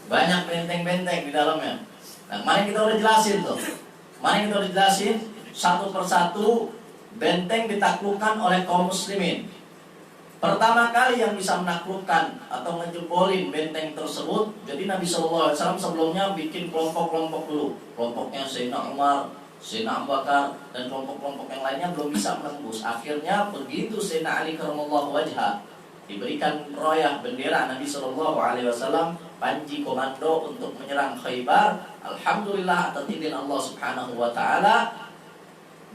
Banyak benteng-benteng di dalamnya. Nah, kemarin kita udah jelasin tuh. Kemarin kita udah jelasin satu persatu benteng ditaklukkan oleh kaum muslimin. Pertama kali yang bisa menaklukkan atau ngejebolin benteng tersebut, jadi Nabi SAW sebelumnya bikin kelompok-kelompok dulu. Kelompoknya Sayyidina Umar, Sayyidina Abu Bakar, dan kelompok-kelompok yang lainnya belum bisa menembus. Akhirnya begitu Sayyidina Ali karramallahu wajhah diberikan royah bendera Nabi Shallallahu Alaihi Wasallam, panji komando untuk menyerang Khaybar. Alhamdulillah atas izin Allah Subhanahu Wa Taala,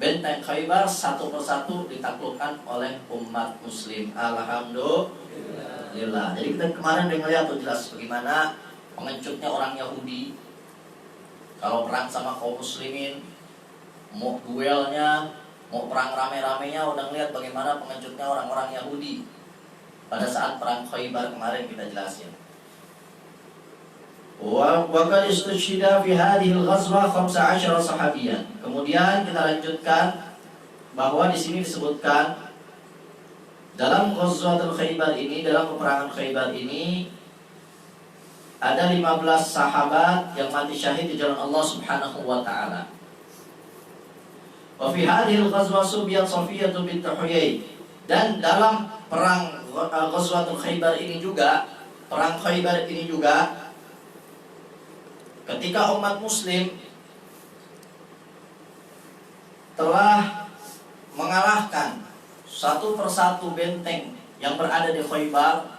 benteng Khaybar satu persatu ditaklukkan oleh umat Muslim. Alhamdulillah. Jadi kita kemarin udah ngeliat tuh jelas bagaimana pengecutnya orang Yahudi kalau perang sama kaum Muslimin, mau duelnya, mau perang rame-ramenya, udah ngeliat bagaimana pengecutnya orang-orang Yahudi. Pada saat perang Khaybar kemarin kita jelasin. Wa qad istushhida fi hadhihi al-ghazwa 15 sahabiyan. Kemudian kita lanjutkan bahwa di sini disebutkan dalam Ghazwatul Khaybar ini, dalam peperangan Khaybar ini ada 15 sahabat yang mati syahid di jalan Allah Subhanahu wa taala. Wa fi hadhihi al-ghazwa subiyat Safiyah bint Huyai. Dan dalam perang Ghazwatul Khaybar ini juga, perang Khaybar ini juga, ketika umat muslim telah mengalahkan satu persatu benteng yang berada di Khaybar,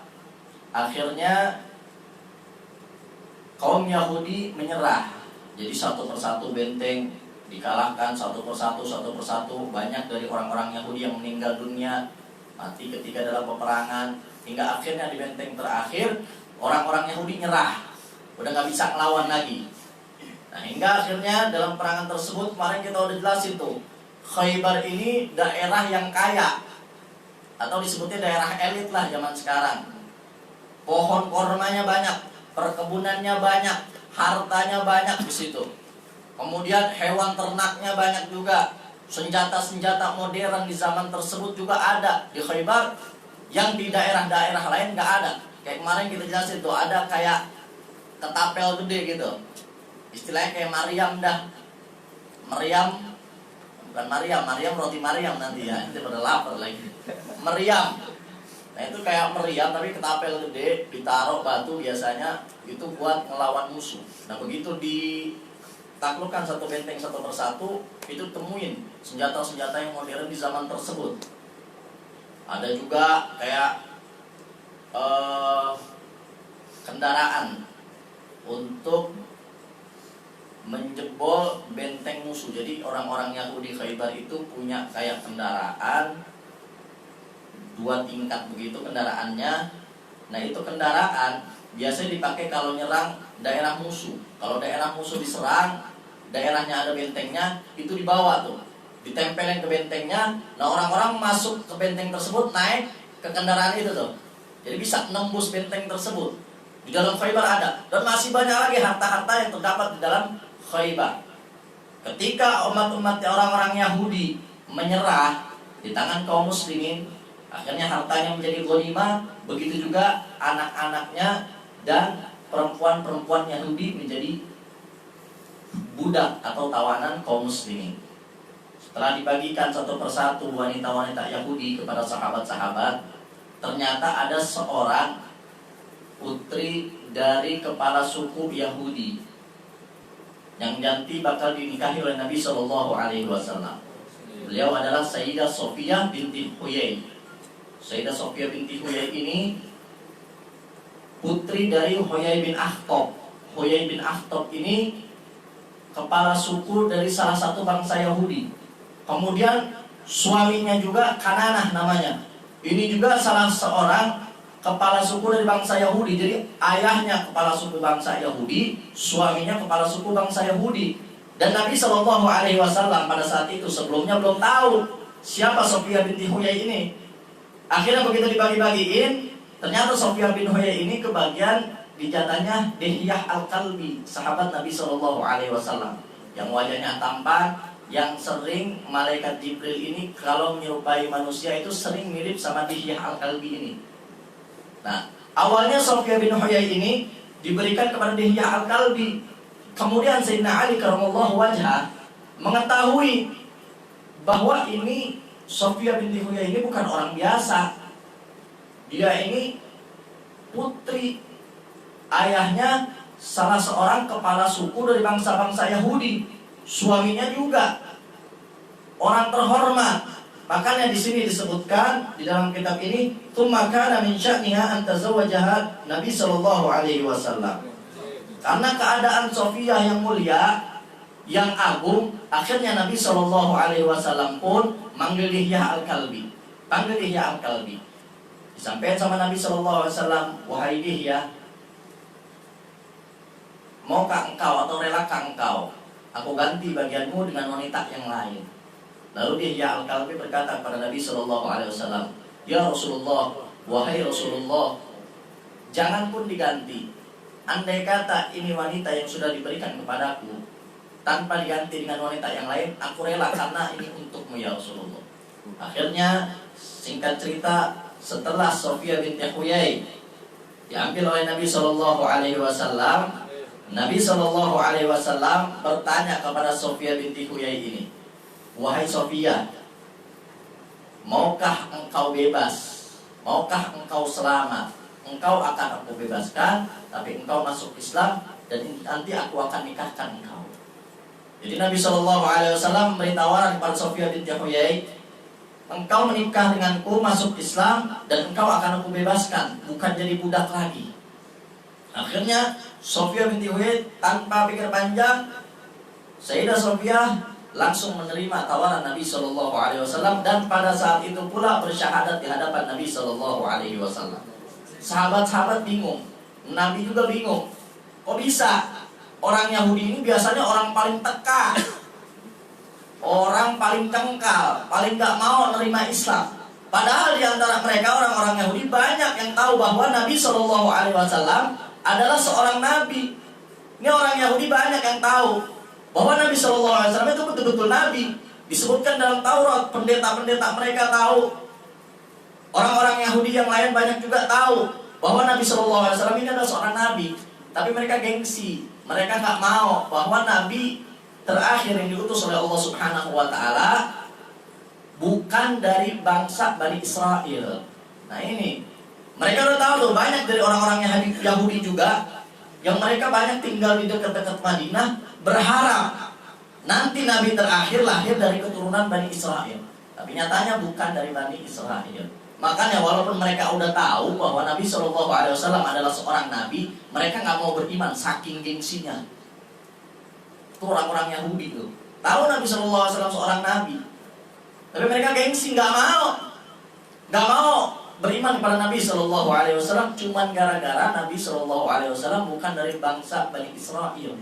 akhirnya kaum Yahudi menyerah. Jadi satu persatu benteng dikalahkan, satu persatu. Banyak dari orang-orang Yahudi yang meninggal dunia, mati ketika dalam peperangan, hingga akhirnya di benteng terakhir orang-orang Yahudi nyerah, udah nggak bisa ngelawan lagi. Nah, hingga akhirnya dalam perangan tersebut kemarin kita udah jelasin tuh, Khaybar ini daerah yang kaya, atau disebutnya daerah elit lah zaman sekarang. Pohon kormanya banyak, perkebunannya banyak, hartanya banyak di situ. Kemudian hewan ternaknya banyak juga. Senjata-senjata modern di zaman tersebut juga ada di Khaybar, yang di daerah-daerah lain nggak ada. Kayak kemarin kita jelasin tuh, ada kayak ketapel gede gitu. Istilahnya kayak Maryam dah. Bukan Maryam roti Maryam nanti ya. Nanti pada lapar lagi. Maryam. Nah itu kayak meriam tapi ketapel gede, ditaruh batu biasanya itu buat ngelawan musuh. Nah begitu ditaklukkan satu benteng satu persatu, itu temuin senjata-senjata yang modern di zaman tersebut. Ada juga kayak kendaraan untuk menjebol benteng musuh. Jadi orang-orang Yahudi Khaybar itu punya kayak kendaraan 2 tingkat begitu kendaraannya. Nah itu kendaraan biasanya dipakai kalau nyerang daerah musuh. Kalau daerah musuh diserang, daerahnya ada bentengnya, itu dibawa tuh, ditempelin ke bentengnya. Nah orang-orang masuk ke benteng tersebut, naik ke kendaraan itu tuh, Jadi bisa nembus benteng tersebut. Di dalam Khaybar ada. Dan masih banyak lagi harta-harta yang terdapat di dalam Khaybar. Ketika umat-umat orang-orang Yahudi menyerah di tangan kaum muslimin, akhirnya hartanya menjadi ghanimah. Begitu juga anak-anaknya dan perempuan-perempuan Yahudi menjadi budak atau tawanan kaum muslimin. Setelah dibagikan satu persatu wanita-wanita Yahudi kepada sahabat-sahabat, ternyata ada seorang putri dari kepala suku Yahudi yang nanti bakal dinikahi oleh Nabi Shallallahu Alaihi Wasallam. Beliau adalah Sayyidah Sofiyah binti Huyai. Sayyidah Sofiyah binti Huyai ini putri dari Huyai bin Akhtab. Huyai bin Akhtab ini kepala suku dari salah satu bangsa Yahudi. Kemudian suaminya juga Kananah namanya. Ini juga salah seorang kepala suku dari bangsa Yahudi. Jadi ayahnya kepala suku bangsa Yahudi, suaminya kepala suku bangsa Yahudi. Dan Nabi Shallallahu Alaihi Wasallam pada saat itu sebelumnya belum tahu siapa Sofiyah binti Huyai ini. Akhirnya begitu dibagi-bagiin, ternyata Sofiyah bin Huyai ini kebagian dijatahnya Dihyah Al-Kalbi, sahabat Nabi Shallallahu Alaihi Wasallam, yang wajahnya tampan, yang sering malaikat Jibril ini kalau menyerupai manusia itu sering mirip sama Dihyah Al-Kalbi ini. Nah, awalnya Sofiyah bin Huyai ini diberikan kepada Dihyah Al-Kalbi. Kemudian Sayyidina Ali karramallahu wajhah mengetahui bahwa ini Sofiyah binti Huyai ini bukan orang biasa. Dia ini putri ayahnya salah seorang kepala suku dari bangsa-bangsa Yahudi. Suaminya juga orang terhormat. Makanya di sini disebutkan di dalam kitab ini, "Tsumma kana min sya'niha an tazawwajaha Nabi sallallahu alaihi wasallam." Karena keadaan Sofiyah yang mulia, yang agung, akhirnya Nabi sallallahu alaihi wasallam pun manggil Dihyah Al-Kalbi. Panggil Dihyah Al-Kalbi. Disampaikan sama Nabi sallallahu alaihi wasallam, "Wahai Dihyah, maukah engkau atau relakah engkau aku ganti bagianmu dengan wanita yang lain?" Lalu Dihyah Al-Kalbi berkata kepada Nabi Shallallahu Alaihi Wasallam, "Ya Rasulullah, wahai Rasulullah, jangan pun diganti. Andai kata ini wanita yang sudah diberikan kepadaku, tanpa diganti dengan wanita yang lain, aku rela karena ini untukmu ya Rasulullah." Akhirnya singkat cerita, setelah Sofiyah binti Huyai diambil oleh Nabi Shallallahu Alaihi Wasallam, Nabi Shallallahu Alaihi Wasallam bertanya kepada Sofiyah binti Huyai ini, "Wahai Sofiyah, maukah engkau bebas? Maukah engkau selamat? Engkau akan aku bebaskan, tapi engkau masuk Islam dan nanti aku akan nikahkan engkau." Jadi Nabi Shallallahu Alaihi Wasallam memberi tawaran kepada Sofiyah binti Huyai, "Engkau menikah denganku, masuk Islam, dan engkau akan aku bebaskan, bukan jadi budak lagi." Akhirnya Sofiyah binti Huyai tanpa pikir panjang, Sayyidah Sofiyah langsung menerima tawaran Nabi Shallallahu Alaihi Wasallam dan pada saat itu pula bersyahadat di hadapan Nabi Shallallahu Alaihi Wasallam. Sahabat-sahabat bingung, Nabi juga bingung. Kok bisa? Orang Yahudi ini biasanya orang paling teka, orang paling cengkal, paling gak mau menerima Islam. Padahal di antara mereka orang-orang Yahudi banyak yang tahu bahwa Nabi Shallallahu Alaihi Wasallam adalah seorang Nabi. Ini orang Yahudi banyak yang tahu bahwa Nabi Shallallahu Alaihi Wasallam itu betul-betul Nabi. Disebutkan dalam Taurat, pendeta-pendeta mereka tahu. Orang-orang Yahudi yang lain banyak juga tahu bahwa Nabi Shallallahu Alaihi Wasallam ini adalah seorang Nabi. Tapi mereka gengsi, mereka nggak mau bahwa Nabi terakhir yang diutus oleh Allah Subhanahu Wa Taala bukan dari bangsa Bani Israel. Nah ini, mereka udah tahu tuh, banyak dari orang-orang Yahudi juga yang mereka banyak tinggal di dekat-dekat Madinah, berharap nanti Nabi terakhir lahir dari keturunan Bani Israel. Tapi nyatanya bukan dari Bani Israel. Makanya walaupun mereka udah tahu bahwa Nabi Shallallahu Alaihi Wasallam adalah seorang Nabi, mereka nggak mau beriman saking gengsinya. Itu orang-orang Yahudi tuh tahu Nabi Shallallahu Alaihi Wasallam seorang Nabi, tapi mereka gengsi, nggak mau beriman kepada Nabi Shallallahu Alaihi Wasallam cuman gara-gara Nabi Shallallahu Alaihi Wasallam bukan dari bangsa Bani Israel.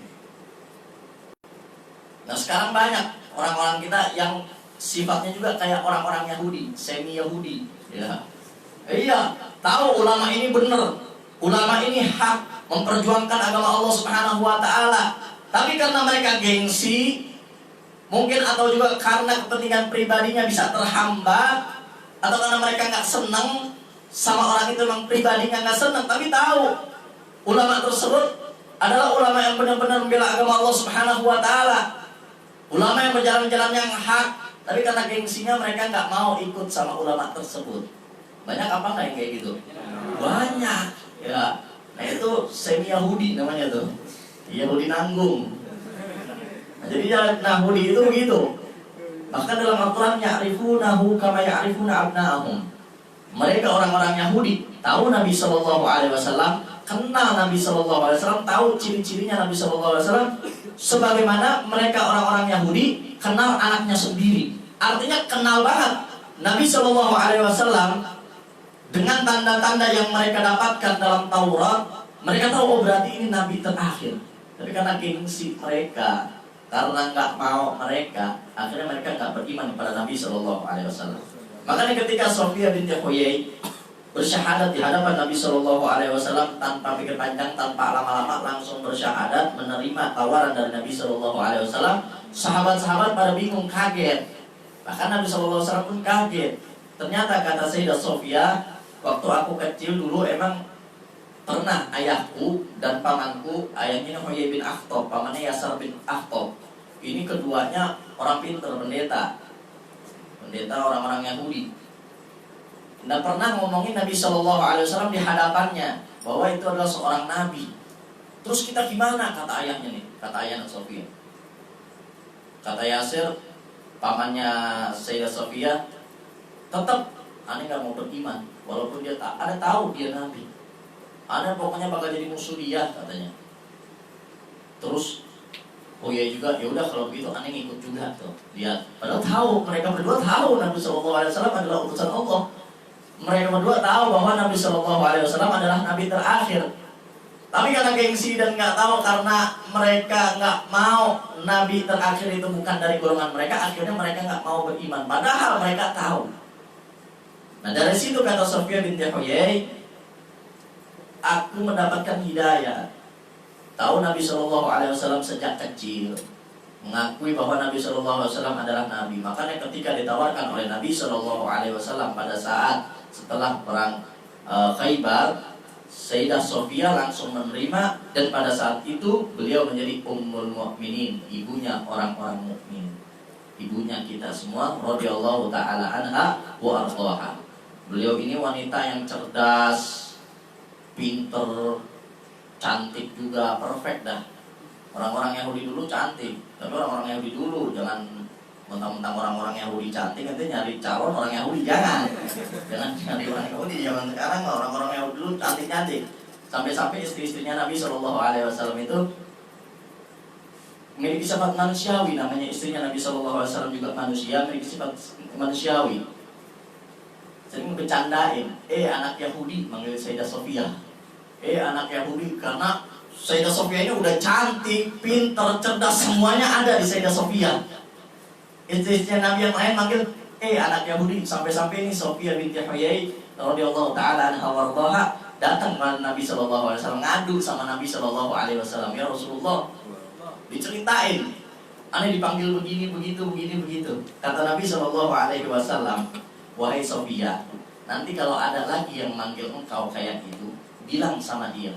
Nah sekarang banyak orang-orang kita yang sifatnya juga kayak orang-orang Yahudi, semi Yahudi, ya. Iya, tahu ulama ini benar, ulama ini hak memperjuangkan agama Allah Subhanahu wa taala. Tapi karena mereka gengsi, mungkin atau juga karena kepentingan pribadinya bisa terhambat, atau karena mereka nggak senang sama orang itu, memang pribadinya nggak senang, tapi tahu ulama tersebut adalah ulama yang benar-benar membela agama Allah Subhanahu wa taala, ulama yang berjalan-jalan yang hak, tapi karena gengsinya mereka nggak mau ikut sama ulama tersebut. Banyak apa nggak yang kayak gitu? Banyak ya. Nah itu semi Yahudi namanya tuh, Yahudi nanggung. Nah, jadi Yahudi itu begitu. Bahkan dalam Al-Quran, ya'rifunahu kama ya'rifuna abna'ahum. Mereka orang-orang Yahudi tahu Nabi Shallallahu Alaihi Wasallam, kenal Nabi Shallallahu Alaihi Wasallam, tahu ciri-cirinya Nabi Shallallahu Alaihi Wasallam, sebagaimana mereka orang-orang Yahudi kenal anaknya sendiri. Artinya kenal banget Nabi Shallallahu Alaihi Wasallam dengan tanda-tanda yang mereka dapatkan dalam Taurat. Mereka tahu, oh berarti ini Nabi terakhir. Tapi karena gengsi mereka, karena nggak mau mereka, akhirnya mereka nggak beriman kepada Nabi Shallallahu Alaihi Wasallam. Makanya ketika Sofia binti Huyai bersyahadat di hadapan Nabi Shallallahu Alaihi Wasallam, tanpa pikir panjang, tanpa lama-lama langsung bersyahadat, menerima tawaran dari Nabi Shallallahu Alaihi Wasallam, sahabat-sahabat pada bingung, kaget. Bahkan Nabi Shallallahu Alaihi Wasallam pun kaget. Ternyata kata Sayyidah Sofia, waktu aku kecil dulu emang pernah ayahku dan pamanku, ayahnya Huyai bin Akhtab, pamannya Yasar bin Akhtab. Ini keduanya orang pintar, pendeta orang-orang Yahudi. Tidak pernah ngomongin Nabi Shallallahu Alaihi Wasallam di hadapannya bahwa itu adalah seorang nabi. Terus kita gimana? Kata ayahnya nih, kata ayahnya Sofia. Kata Yasir, pamannya Sayyidah Sofia, tetap aneh nggak mau beriman, walaupun dia ada tahu dia nabi. Aneh pokoknya bakal jadi musuh dia katanya. Terus oh ya juga, ya udah kalau begitu aneh ngikut juga tuh. Lihat, padahal tahu, mereka berdua tahu Nabi Shallallahu Alaihi Wasallam adalah utusan Allah. Mereka berdua tahu bahwa Nabi Shallallahu Alaihi Wasallam adalah Nabi terakhir. Tapi karena gengsi dan nggak tahu, karena mereka nggak mau Nabi terakhir itu bukan dari golongan mereka, akhirnya mereka nggak mau beriman. Padahal mereka tahu. Nah dari situ kata Sofia binti Huyai, aku mendapatkan hidayah. Tahu Nabi Shallallahu Alaihi Wasallam sejak kecil, mengakui bahwa Nabi Shallallahu Alaihi Wasallam adalah Nabi. Makanya ketika ditawarkan oleh Nabi Shallallahu Alaihi Wasallam pada saat setelah perang Khaybar, Sayyidah Sofia langsung menerima, dan pada saat itu beliau menjadi Ummul Mukminin, ibunya orang-orang mukmin, ibunya kita semua, radhiyallahu taala anha wa ardhaha. Beliau ini wanita yang cerdas, pinter, cantik juga, perfect dah. Orang-orang Yahudi dulu cantik, tapi orang-orang Yahudi dulu jangan mentang-mentang orang-orang Yahudi cantik nanti nyari calon orang Yahudi, jangan nyari orang Yahudi. Zaman sekarang orang-orang Yahudi dulu cantik-cantik, sampai-sampai istri-istrinya Nabi Shallallahu Alaihi Wasallam itu memiliki sifat manusiawi. Namanya istrinya Nabi Shallallahu Alaihi Wasallam juga manusia, memiliki sifat manusiawi. Sering bercandain, anak Yahudi, manggil Sayyidah Sofia, anak Yahudi, karena Sayyidah Sofia ini udah cantik, pintar, cerdas, semuanya ada di Sayyidah Sofia. Istri-istrinya Nabi yang lain manggil anak Yahudi. Sampai-sampai ini Sofia binti Huyai radhiyallahu taala anha warḍaha datang kepada Nabi Shallallahu Alaihi Wasallam, ngadu sama Nabi Shallallahu Alaihi Wasallam, ya Rasulullah, diceritain, aneh dipanggil begini begitu. Kata Nabi Shallallahu Alaihi Wasallam, wahai Sofia, nanti kalau ada lagi yang manggil engkau kayak gitu, bilang sama dia,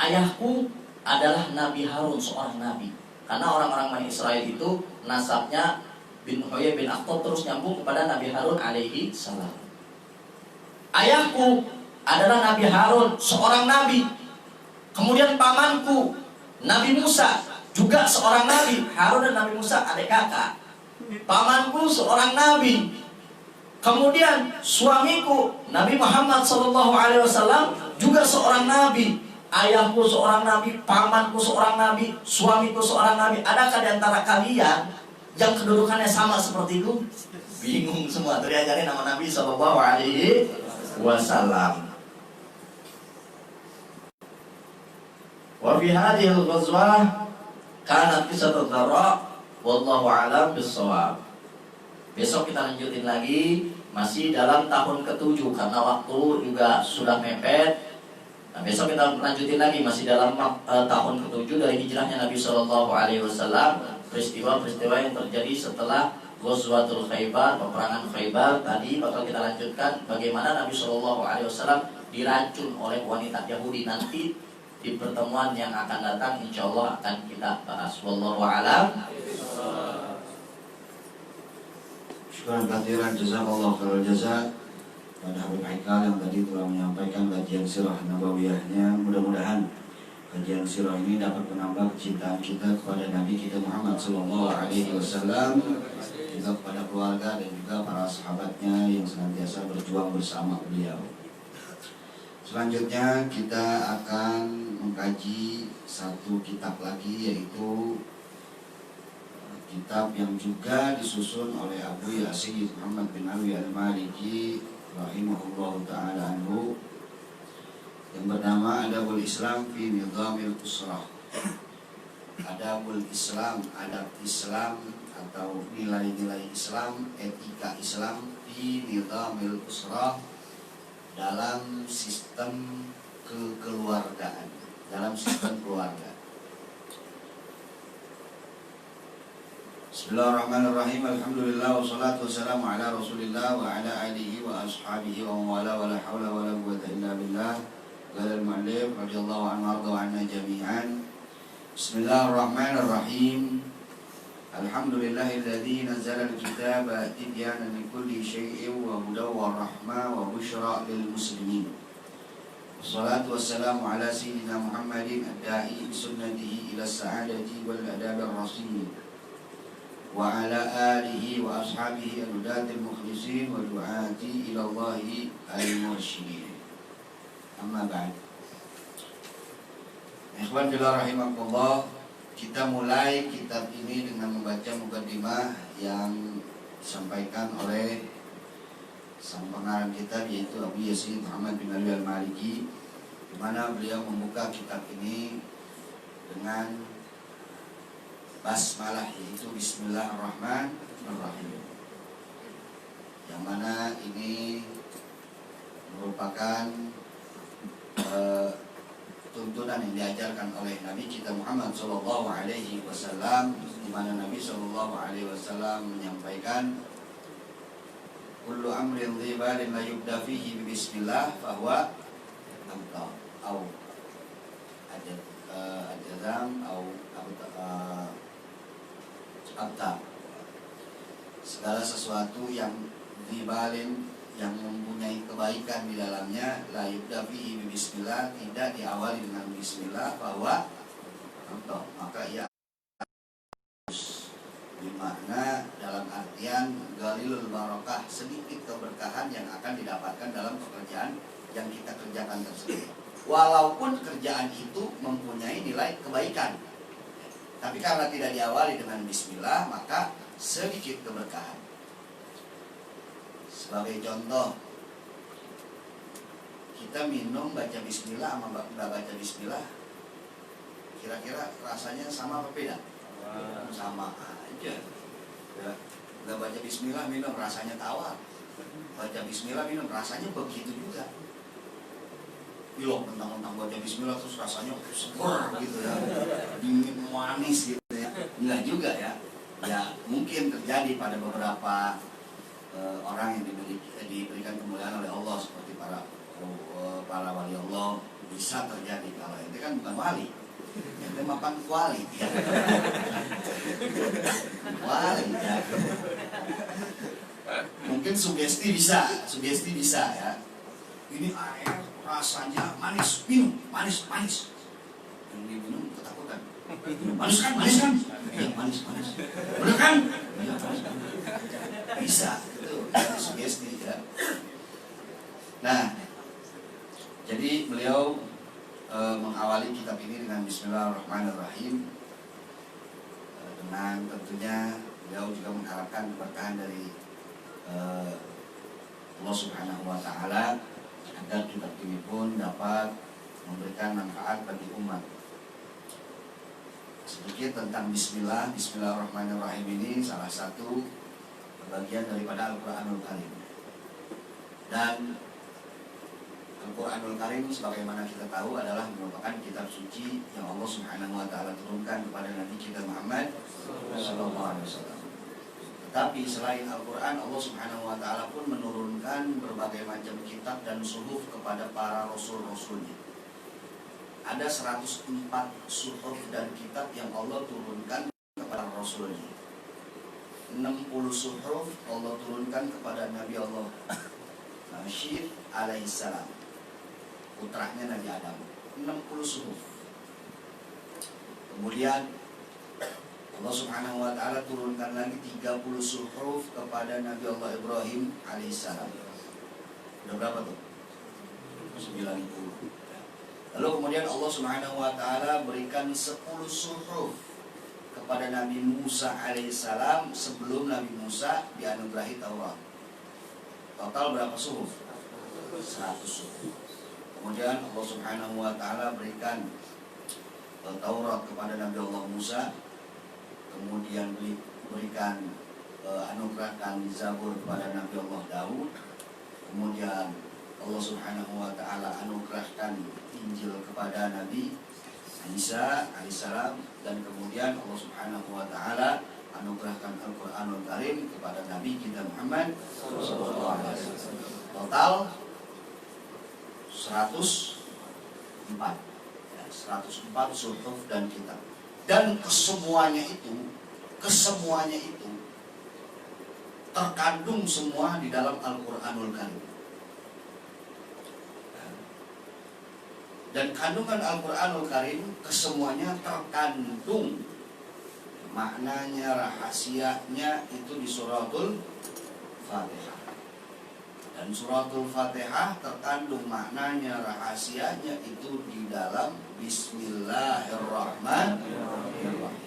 ayahku adalah Nabi Harun, seorang nabi. Karena orang-orang Bani Israel itu nasabnya bin Huyai bin Akhtab terus nyambung kepada Nabi Harun alaihi salam. Ayahku adalah Nabi Harun, seorang nabi. Kemudian pamanku Nabi Musa, juga seorang nabi. Harun dan Nabi Musa adik kakak. Pamanku seorang nabi. Kemudian suamiku Nabi Muhammad SAW juga seorang nabi. Ayahku seorang nabi, pamanku seorang nabi, suamiku seorang nabi. Adakah di antara kalian yang kedudukannya sama seperti itu? Bingung semua. Diajarin nama Nabi SAW. Wa fi hadhihi al-ghazwah kanat qissatu Dzarra wallahu a'lam bis-shawab. Besok kita lanjutin lagi masih dalam tahun ke-7 karena waktu juga sudah mepet. Nah, besok kita lanjutin lagi masih dalam tahun ke-7 dari hijrahnya Nabi Shallallahu Alaihi Wasallam. Peristiwa-peristiwa yang terjadi setelah Ghazwatul Khaybar, peperangan Khaybar. Tadi bakal kita lanjutkan bagaimana Nabi Shallallahu Alaihi Wasallam diracun oleh wanita Yahudi. Nanti di pertemuan yang akan datang insya Allah akan kita bahas. Wallahu a'lam. Syukuran kehadiran jazakallah khairal jazak pada Habib Haikal yang tadi telah menyampaikan kajian sirah nabawiyahnya. Mudah-mudahan kajian sirah ini dapat menambah kecintaan kita kepada Nabi kita Muhammad sallallahu alaihi wasallam, juga kepada keluarga dan juga para sahabatnya yang senantiasa berjuang bersama beliau. Selanjutnya kita akan mengkaji satu kitab lagi, yaitu kitab yang juga disusun oleh Abu Yasin Muhammad bin Alwi al-Maliki rahimahullah ta'ala anhu, yang bernama Adabul Islam fi Nizamil Usrah. Adabul Islam, adab Islam atau nilai-nilai Islam, etika Islam fi Nizamil Usrah, dalam sistem kekeluargaan, dalam sistem keluarga. Bismillahirrahmanirrahim. Alhamdulillah wassalatu wassalamu ala Rasulillah wa ala alihi wa ashabihi wa wala wala haula wala quwwata illa billah. Qala al-mu'allif radhiyallahu anhu warda anna jami'an. Bismillahirrahmanirrahim. Alhamdulillahilladzi nazzala al-kitaba tibyanan likulli syai'in wa hudaw wa rahmah wa busyra lil muslimin. Wassalatu wassalamu ala sayyidina Muhammadin ad-da'i bi sunnatihi ila as-sa'adati wal adab ar-rasul wa ala alihi wa ashabihi al-hudatil mukhlisin wa du'ati ila Allahi al-mursyidin. Amma ba'd. Ikhwan fillah rahimakumullah, kita mulai kitab ini dengan membaca mukaddimah yang disampaikan oleh sang pengarang kitab, yaitu Abu Yasin Muhammad bin Alwi al-Maliki, di mana beliau membuka kitab ini dengan basmalah, yaitu Bismillahirrahmanirrahim, yang mana ini merupakan tuntunan yang diajarkan oleh Nabi kita Muhammad sallallahu alaihi wasallam, di mana Nabi sallallahu alaihi wasallam menyampaikan kullu amrin dhibalin la yubda fihi bi bismillah fahuwa amta au ajazam au abta. Segala sesuatu yang dhibalin, yang mempunyai kebaikan di dalamnya, la yubda fihi bi bismillah, tidak diawali dengan bismillah, bahwa maka ia dimana dalam artian galilul barakah, sedikit keberkahan yang akan didapatkan dalam pekerjaan yang kita kerjakan tersebut, walaupun kerjaan itu mempunyai nilai kebaikan, tapi karena tidak diawali dengan bismillah maka sedikit keberkahan. Sebagai contoh, kita minum baca bismillah sama nggak baca bismillah, kira-kira rasanya sama apa beda? Sama aja. Ya, nggak baca bismillah minum rasanya tawar, baca bismillah minum rasanya begitu juga. Bilo mentang-mentang baca bismillah terus rasanya seger gitu ya, dingin manis gitu ya, enggak juga ya. Ya mungkin terjadi pada beberapa orang yang diberikan kemuliaan oleh Allah, seperti para wali Allah, bisa terjadi. Kalau itu kan bukan wali, itu makan kuali ya. Wali ya. Mungkin sugesti bisa ya. Ini air rasanya manis, minum manis. Yang diminum ketakutan. Manis kan? Iya manis. Bener kan? Iya manis. Bisa, itu sugesti ya. Nah, jadi beliau mengawali kitab ini dengan Bismillahirrahmanirrahim, dengan tentunya beliau juga mengharapkan keberkahan dari Allah Subhanahu wa Ta'ala, agar kitab ini pun dapat memberikan manfaat bagi umat. Sedikit tentang Bismillah. Bismillahirrahmanirrahim ini salah satu bagian daripada Al-Quranul Karim. Dan Al-Quranul Karim sebagaimana kita tahu adalah merupakan kitab suci yang Allah Subhanahu wa taala turunkan kepada Nabi kita Muhammad sallallahu alaihi wasallam. Tetapi selain Al-Quran, Allah Subhanahu wa taala pun menurunkan berbagai macam kitab dan suhuf kepada para rasul-rasulnya. Ada 104 suhuf dan kitab yang Allah turunkan kepada rasulnya. 60 suhuf Allah turunkan kepada Nabi Allah Syith alaihissalam, putranya Nabi Adam. 60 suhuf. Kemudian Allah Subhanahu wa taala turunkan lagi 30 suhuf kepada Nabi Allah Ibrahim alaihissalam. Udah berapa tuh? 90. Lalu kemudian Allah Subhanahu wa taala berikan 10 suhuf kepada Nabi Musa alaihissalam sebelum Nabi Musa dianugerahi Taurat. Total berapa suhuf? 100 suhuf. Kemudian Allah Subhanahu wa taala berikan Taurat kepada Nabi Allah Musa. Kemudian berikan anugerahkan Zabur kepada Nabi Allah Daud. Kemudian Allah Subhanahu wa taala anugerahkan Injil kepada Nabi Isa alaihissalam, dan kemudian Allah Subhanahu wa taala anugerahkan Al-Qur'anul Karim kepada Nabi kita Muhammad sallallahu alaihi wasallam. Total 104. Ya, 104 suhuf dan kitab. Dan kesemuanya itu terkandung semua di dalam Al-Quranul Karim. Dan kandungan Al-Quranul Karim kesemuanya terkandung, maknanya, rahasianya itu di suratul Fatihah. Dan suratul Fatihah terkandung maknanya, rahasianya itu di dalam Bismillahirrahmanirrahim.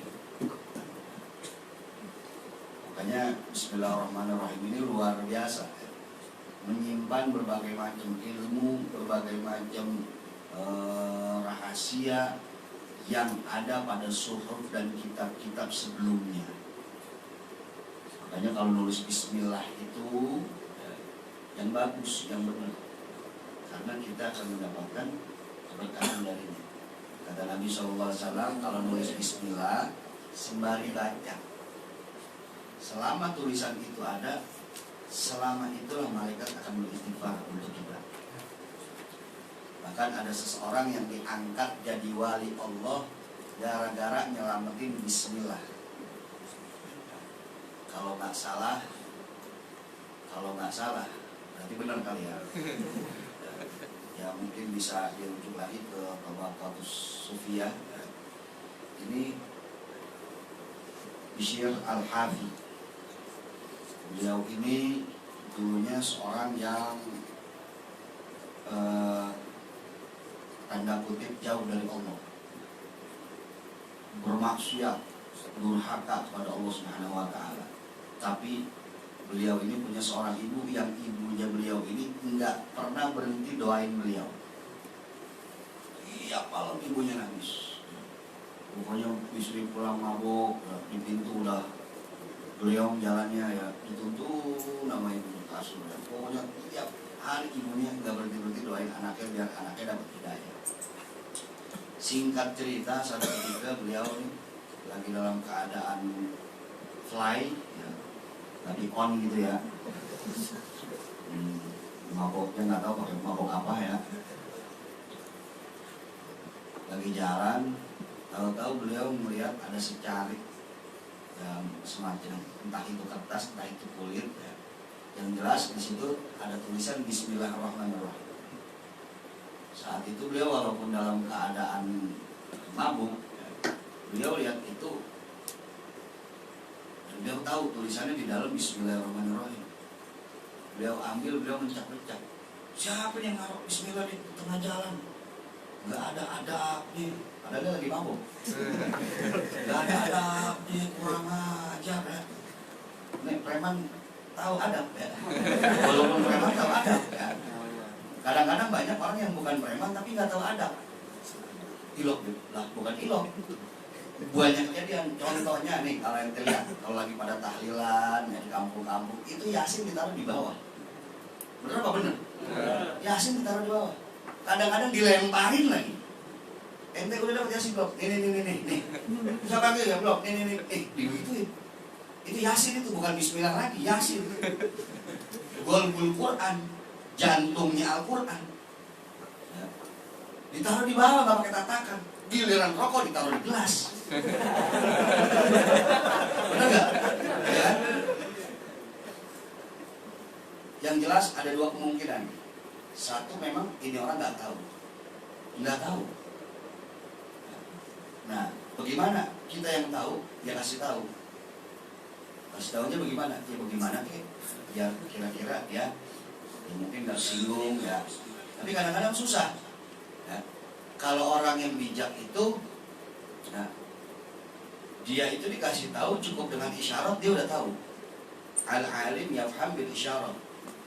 Makanya Bismillahirrahmanirrahim ini luar biasa, menyimpan berbagai macam ilmu, berbagai macam rahasia yang ada pada suhuf dan kitab-kitab sebelumnya. Makanya kalau nulis Bismillah itu yang bagus, yang benar, karena kita akan mendapatkan keberkahan darinya. Kata Nabi SAW, kalau nulis Bismillah sembari baca, selama tulisan itu ada, selama itulah malaikat akan beristighfar untuk kita. Bahkan ada seseorang yang diangkat jadi wali Allah gara-gara nyelamatin Bismillah. Kalau nggak salah, berarti benar kali ya. Ya mungkin bisa dirujuk lagi ke Tabaqatus Sufiyah. Ini Bishr Al-Hafi. Beliau ini dulunya seorang yang tanda kutip jauh dari Allah, bermaksiat, durhaka kepada Allah Subhanahu wa taala. Tapi beliau ini punya seorang ibu yang ibunya beliau ini enggak pernah berhenti doain beliau. Iya, malam ibunya nangis. Pokoknya istri pulang mabuk, di pintu udah beliau jalannya ya dituntun nama ibunya kasur. Pokoknya tiap hari ibunya enggak berhenti doain anaknya biar anaknya dapat hidayah. Singkat cerita, satu ketika beliau ini lagi dalam keadaan fly, ya, lagi on gitu ya. Maboknya nggak tahu pakai mabok apa ya. Lagi jalan, tahu-tahu beliau melihat ada secarik yang semacam entah itu kertas, entah itu kulit, ya. Yang jelas di situ ada tulisan Bismillahirrahmanirrahim. Saat itu beliau walaupun dalam keadaan mabuk, beliau lihat itu dan beliau tahu tulisannya di dalam Bismillahirrahmanirrahim. Beliau ambil, beliau mencak-mencak. Siapa yang naruh Bismillah di tengah jalan? Nggak ada adabnya. Padahal lagi mabuk. Nggak ada adabnya, kurang ajar ya. Nih preman tahu adab ya. Walaupun preman tahu adab ya. Kadang-kadang banyak orang yang bukan preman tapi nggak tahu adab. Ilok lah, bukan ilok. Banyak kejadian. Contohnya nih, kalau ente lihat, kalau lagi pada tahlilan ya, di kampung-kampung itu Yasin ditaruh di bawah. Bener apa bener? Yasin ditaruh di bawah. Kadang-kadang dilemparin lagi. Ente udah dapat Yasin belum? Nih. Siapa lagi ya belum? Nih. Digituin. Itu Yasin itu bukan Bismillah lagi, Yasin. Golbul Quran, jantungnya Al-Quran. Ya. Ditaruh di bawah nggak pakai tatakan. Giliran rokok ditaruh di gelas. Benar nggak? Ya. Yang jelas ada dua kemungkinan. Satu, memang ini orang nggak tahu. Nah, bagaimana kita yang tahu, ya kasih tahu. Kasih tahunya bagaimana? Ya bagaimana kek? Ya kira-kira ya mungkin nggak singgung ya. Tapi kadang-kadang susah. Ya. Kalau orang yang bijak itu, nah, dia itu dikasih tahu cukup dengan isyarat dia udah tahu. Al-alim yafham bil isyarat.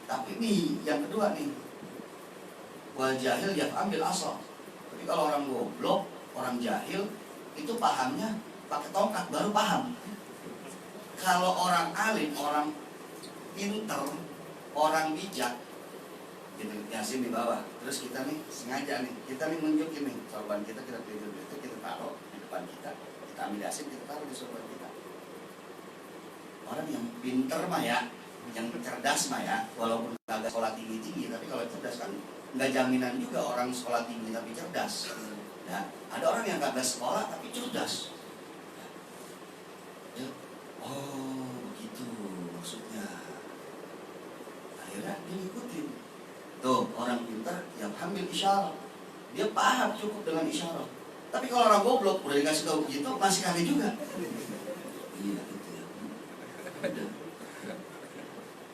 Tapi nih yang kedua nih, wal jahil yafham bil asal. Tapi kalau orang goblok, orang jahil itu pahamnya pakai tongkat baru paham. Kalau orang alim, orang pinter, orang bijak, gitu, Yasin di bawah. Terus kita nih sengaja nih, kita nih nunjukin nih sorban kita tidur itu kita taruh di depan kita ambil Yasin kita taruh di sorban kita. Orang yang pinter mah ya, yang cerdas mah ya, walaupun agak sekolah tinggi tapi kalau cerdas kan nggak jaminan juga orang sekolah tinggi tapi cerdas. Ya, ada orang yang kagak sekolah tapi cerdas. Ya. Oh, begitu maksudnya. Akhirnya dia ngikutin. Tuh, orang pintar yang hamil isyarat. Dia paham cukup dengan isyarat. Tapi kalau orang goblok udah dikasih tahu begitu masih kali juga. Iya gitu ya.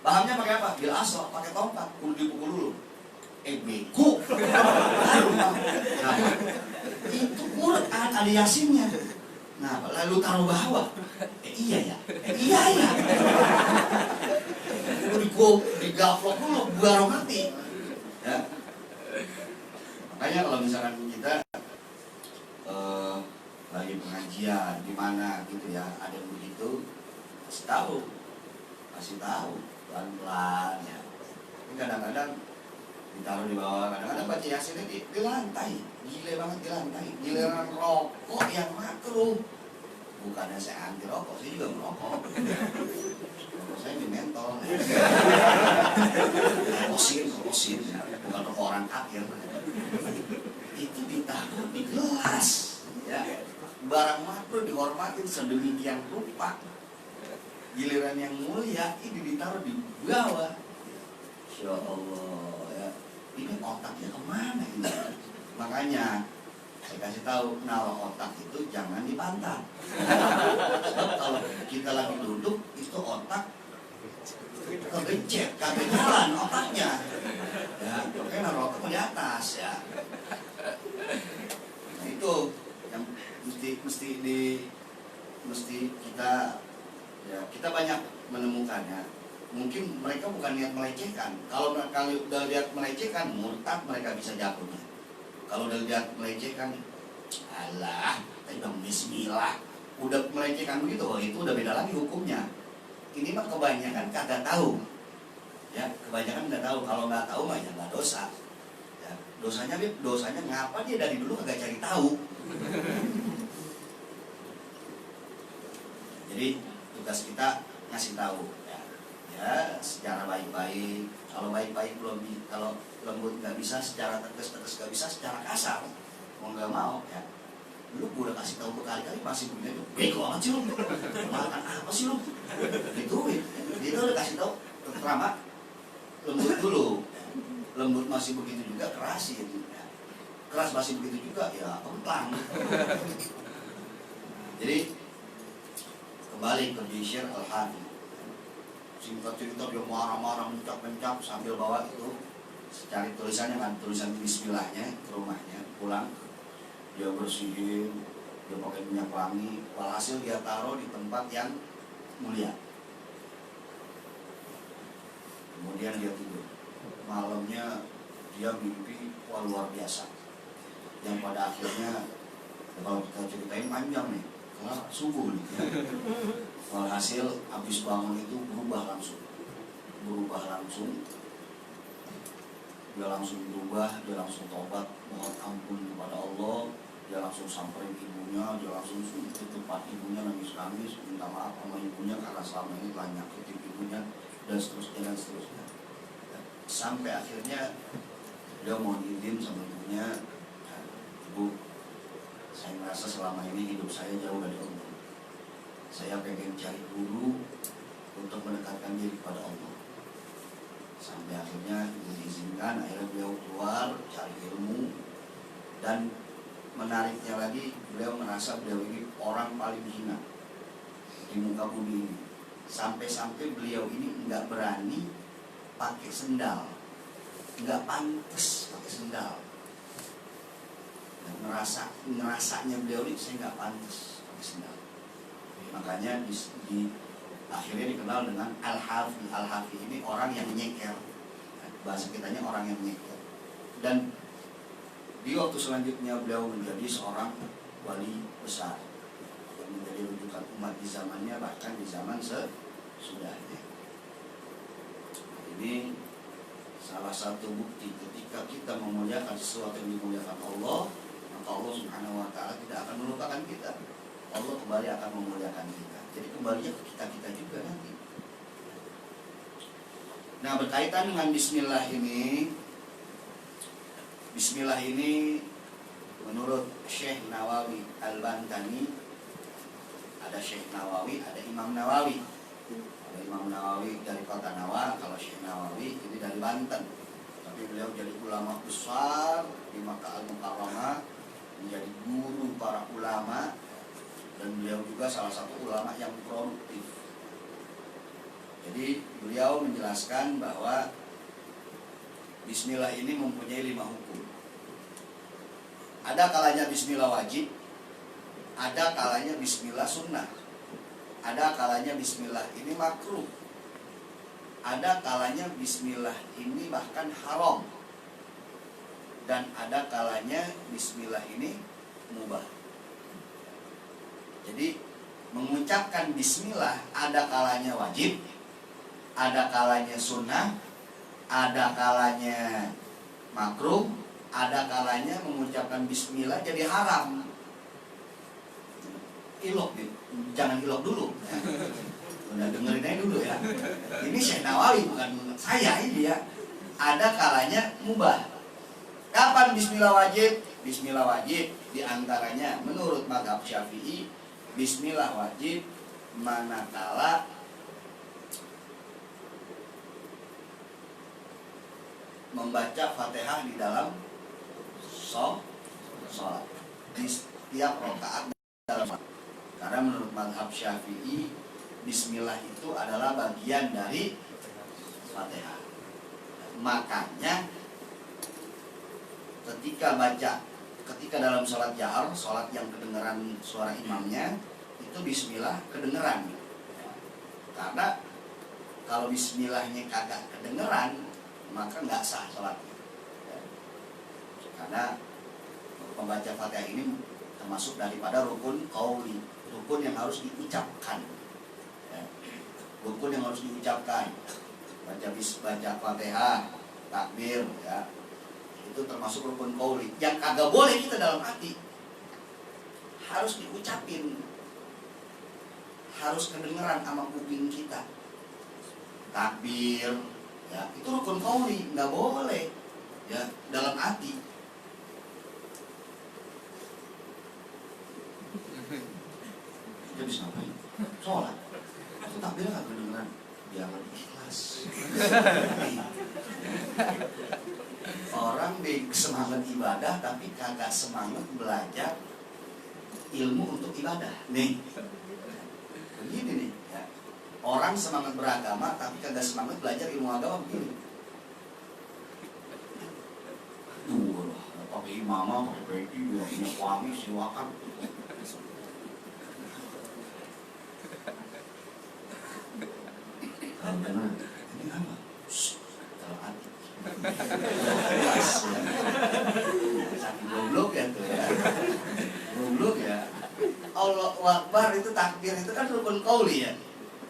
Pahamnya pakai apa? Bil asal, pakai tongkat, kudu dipukul dulu. Bego. Nah, itu Quran ada Yasinnya. Nah, lalu taruh bawah. Iya ya. Digaplok dulu, baru ngerti. Ya. Makanya kalau misalkan kita lagi pengajian di mana gitu ya, ada yang begitu, kasih tahu pelan-pelan ya. Ini kadang-kadang ditaruh di bawah, kadang-kadang baca Yasinnya di lantai, gile banget di lantai. Giliran rokok yang makruh. Bukannya saya anti rokok, saya juga merokok. Rokok saya di mentol. Rokosin, bukan rokok orang kafir. Itu ditaruh di gelas, ya. Barang makruh dihormatin sedemikian rupa. Giliran yang mulia ini ditaruh di bawah. Insya Allah ya. Ini otaknya kemana ini? Makanya saya kasih tahu, naruh otak itu jangan di pantat. Sebab kalau kita lagi duduk itu otak kebencet, kagak jalan otaknya. Ya, makanya naruh otak di atas ya. Nah, itu yang mesti kita ya, kita banyak menemukannya. Mungkin mereka bukan niat melecehkan. Kalau udah lihat melecehkan, murtad mereka bisa jatuhnya. Kalau udah lihat melecehkan, alah, kita udah bismillah, udah melecehkan begitu, oh itu udah beda lagi hukumnya. Ini mah kebanyakan kagak tahu, ya kebanyakan nggak tahu. Kalau nggak tahu mah ya nggak dosa. Ya, dosanya ngapa dia dari dulu kagak cari tahu. Jadi tugas kita ngasih tahu. Ya, secara baik-baik. Kalau baik-baik belum, kalau lembut nggak bisa, secara tegas nggak bisa, secara kasar mau nggak mau ya. Lu gue udah kasih tahu berkali-kali masih begini tuh, bego amat sih lu, makan apa sih lu? Gituin, dia udah kasih tahu terutama lembut dulu, lembut masih begitu juga kerasin, ya. Keras masih begitu juga ya empang. Jadi kembali ke Bishr al-Hadi. Singkat cerita dia marah-marah, mencap-mencap sambil bawa itu cari tulisannya kan, tulisan bismillahnya ke rumahnya, pulang dia bersihin, dia pakai minyak wangi, walhasil dia taruh di tempat yang mulia. Kemudian dia tidur. Malamnya dia mimpi luar biasa, yang pada akhirnya kalau kita ceritain panjang nih, karena subuh nih ya. Walhasil habis bangun itu berubah langsung. dia langsung berubah, dia langsung tobat, mohon ampun kepada Allah, dia langsung samperin ibunya, dia langsung ke tempat ibunya nangis-nangis, minta maaf sama ibunya karena selama ini telah nyakitin ibunya, dan seterusnya. Sampai akhirnya dia mohon izin sama ibunya, "Bu, saya merasa selama ini hidup saya jauh dari Allah. Saya pengen cari guru untuk mendekatkan diri kepada Allah." Sampai akhirnya ibu diizinkan, akhirnya beliau keluar cari ilmu. Dan menariknya lagi, beliau merasa beliau ini orang paling hina di muka bumi ini. Sampai-sampai beliau ini nggak berani pakai sendal, nggak pantas pakai sendal. Dan ngerasanya beliau ini, saya nggak pantas pakai sendal. Makanya akhirnya dikenal dengan Al-Hafi. Al-Hafi ini orang yang nyeker, bahasa kitanya orang yang nyeker. Dan di waktu selanjutnya beliau menjadi seorang wali besar yang menjadi rujukan umat di zamannya, bahkan di zaman sesudahnya. Ini salah satu bukti ketika kita memuliakan sesuatu yang dimuliakan Allah, maka Allah Subhanahu wa ta'ala tidak akan melupakan kita. Allah kembali akan memuliakan kita. Jadi kembalinya ke kita juga nanti. Nah, berkaitan dengan Bismillah ini, Bismillah ini menurut Syekh Nawawi Al-Bantani, ada Syekh Nawawi, ada Imam Nawawi. Ada Imam Nawawi dari kota Nawa, kalau Syekh Nawawi ini dari Banten. Tapi beliau jadi ulama besar di Makkah Al-Mukarramah, menjadi guru para ulama. Dan beliau juga salah satu ulama yang produktif. Jadi beliau menjelaskan bahwa Bismillah ini mempunyai 5 hukum. Ada kalanya Bismillah wajib, ada kalanya Bismillah sunnah, ada kalanya Bismillah ini makruh, ada kalanya Bismillah ini bahkan haram, dan ada kalanya Bismillah ini mubah. Jadi mengucapkan Bismillah ada kalanya wajib, ada kalanya sunnah, ada kalanya makruh, ada kalanya mengucapkan Bismillah jadi haram. Ilok, jangan ilok dulu. Udah dengerin aja dulu ya. Ini Syekh Nawawi bukan saya ini ya. Ada kalanya mubah. Kapan Bismillah wajib? Bismillah wajib diantaranya menurut mazhab Syafi'i, Bismillah wajib manakala membaca Fatihah di dalam sholat di setiap rakaat dalam. Karena menurut mazhab Syafi'i, Bismillah itu adalah bagian dari Fatihah. Makanya ketika dalam sholat jahar, sholat yang kedengaran suara imamnya, itu Bismillah kedengeran. Karena kalau Bismillahnya kagak kedengeran, maka nggak sah sholatnya. Karena membaca Fatihah ini termasuk daripada rukun qauli, rukun yang harus diucapkan. Rukun yang harus diucapkan. Baca Fatihah, takbir, ya. Itu termasuk rukun qauli. Yang kagak boleh kita dalam hati, harus diucapin, harus kedengeran sama kuping kita. Takbir, ya, itu rukun qauli, nggak boleh ya dalam hati. Kita bisa ngapain? Sholat. Itu takbirnya nggak kedengeran, biar lebih ikhlas. Orang di semangat ibadah tapi kagak semangat belajar ilmu untuk ibadah. Nih, begini nih ya. Orang semangat beragama tapi kagak semangat belajar ilmu agama begini. Duh, pakai imamah, pakai peci, punya suami, silakan. Ini apa? Dalam hati. Goblok ya tuh ya. Goblok ya. Allahu Akbar itu takbir itu kan rukun qauli ya.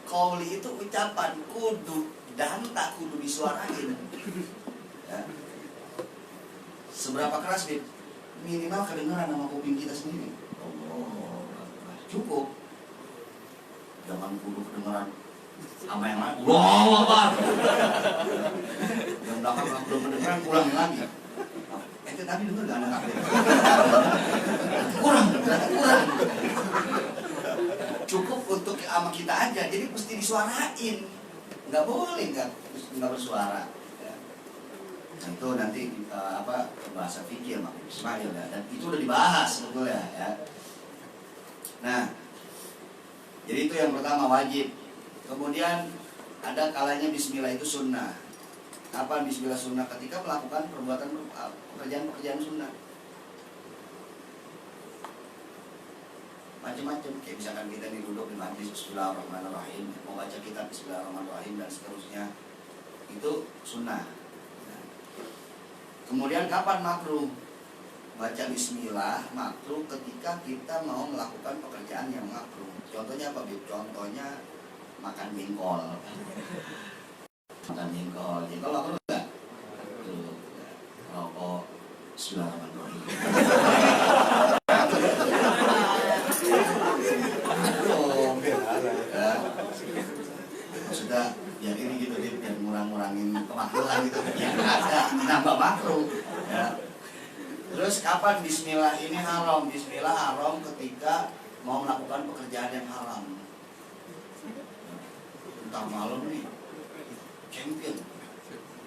Qauli itu ucapan kudu dan tak kudu disuarain. Ya. Seberapa keras, Bib? Minimal kedengeran sama kuping kita sendiri. Allah, cukup. Jangan kudu kedengeran sama yang lain. Wow, apa? Yang belakang belum kedengeran, kurangin lagi. Tadi denger gak anak kakek? Kurang. Cukup untuk sama kita aja, jadi mesti disuarain. Nggak boleh nggak bersuara. Nah, itu nanti bahasa fikih sama Ismail ya. Dan itu udah dibahas sebetulnya ya. Nah, jadi itu yang pertama wajib. Kemudian ada kalanya bismillah itu sunnah. Kapan bismillah sunnah? Ketika melakukan pekerjaan sunnah. Macam-macam, kayak misalkan kita nih duduk di majlis Bismillahirrahmanirrahim, mau baca kitab Bismillahirrahmanirrahim dan seterusnya, itu sunnah. Nah. Kemudian kapan makruh? Baca bismillah makruh ketika kita mau melakukan pekerjaan yang makruh. Contohnya apa, Bib? Contohnya makan jengkol. Makan jengkol makruh enggak? Rokok Bismillahirrahmanirrahim. Maksudnya biar ini gitu, biar ngurangin kemakruhan gitu. Ya ada nambah makruh ya. Terus kapan bismillah ini haram? Bismillah haram ketika mau melakukan pekerjaan yang haram. Entah malam nih champion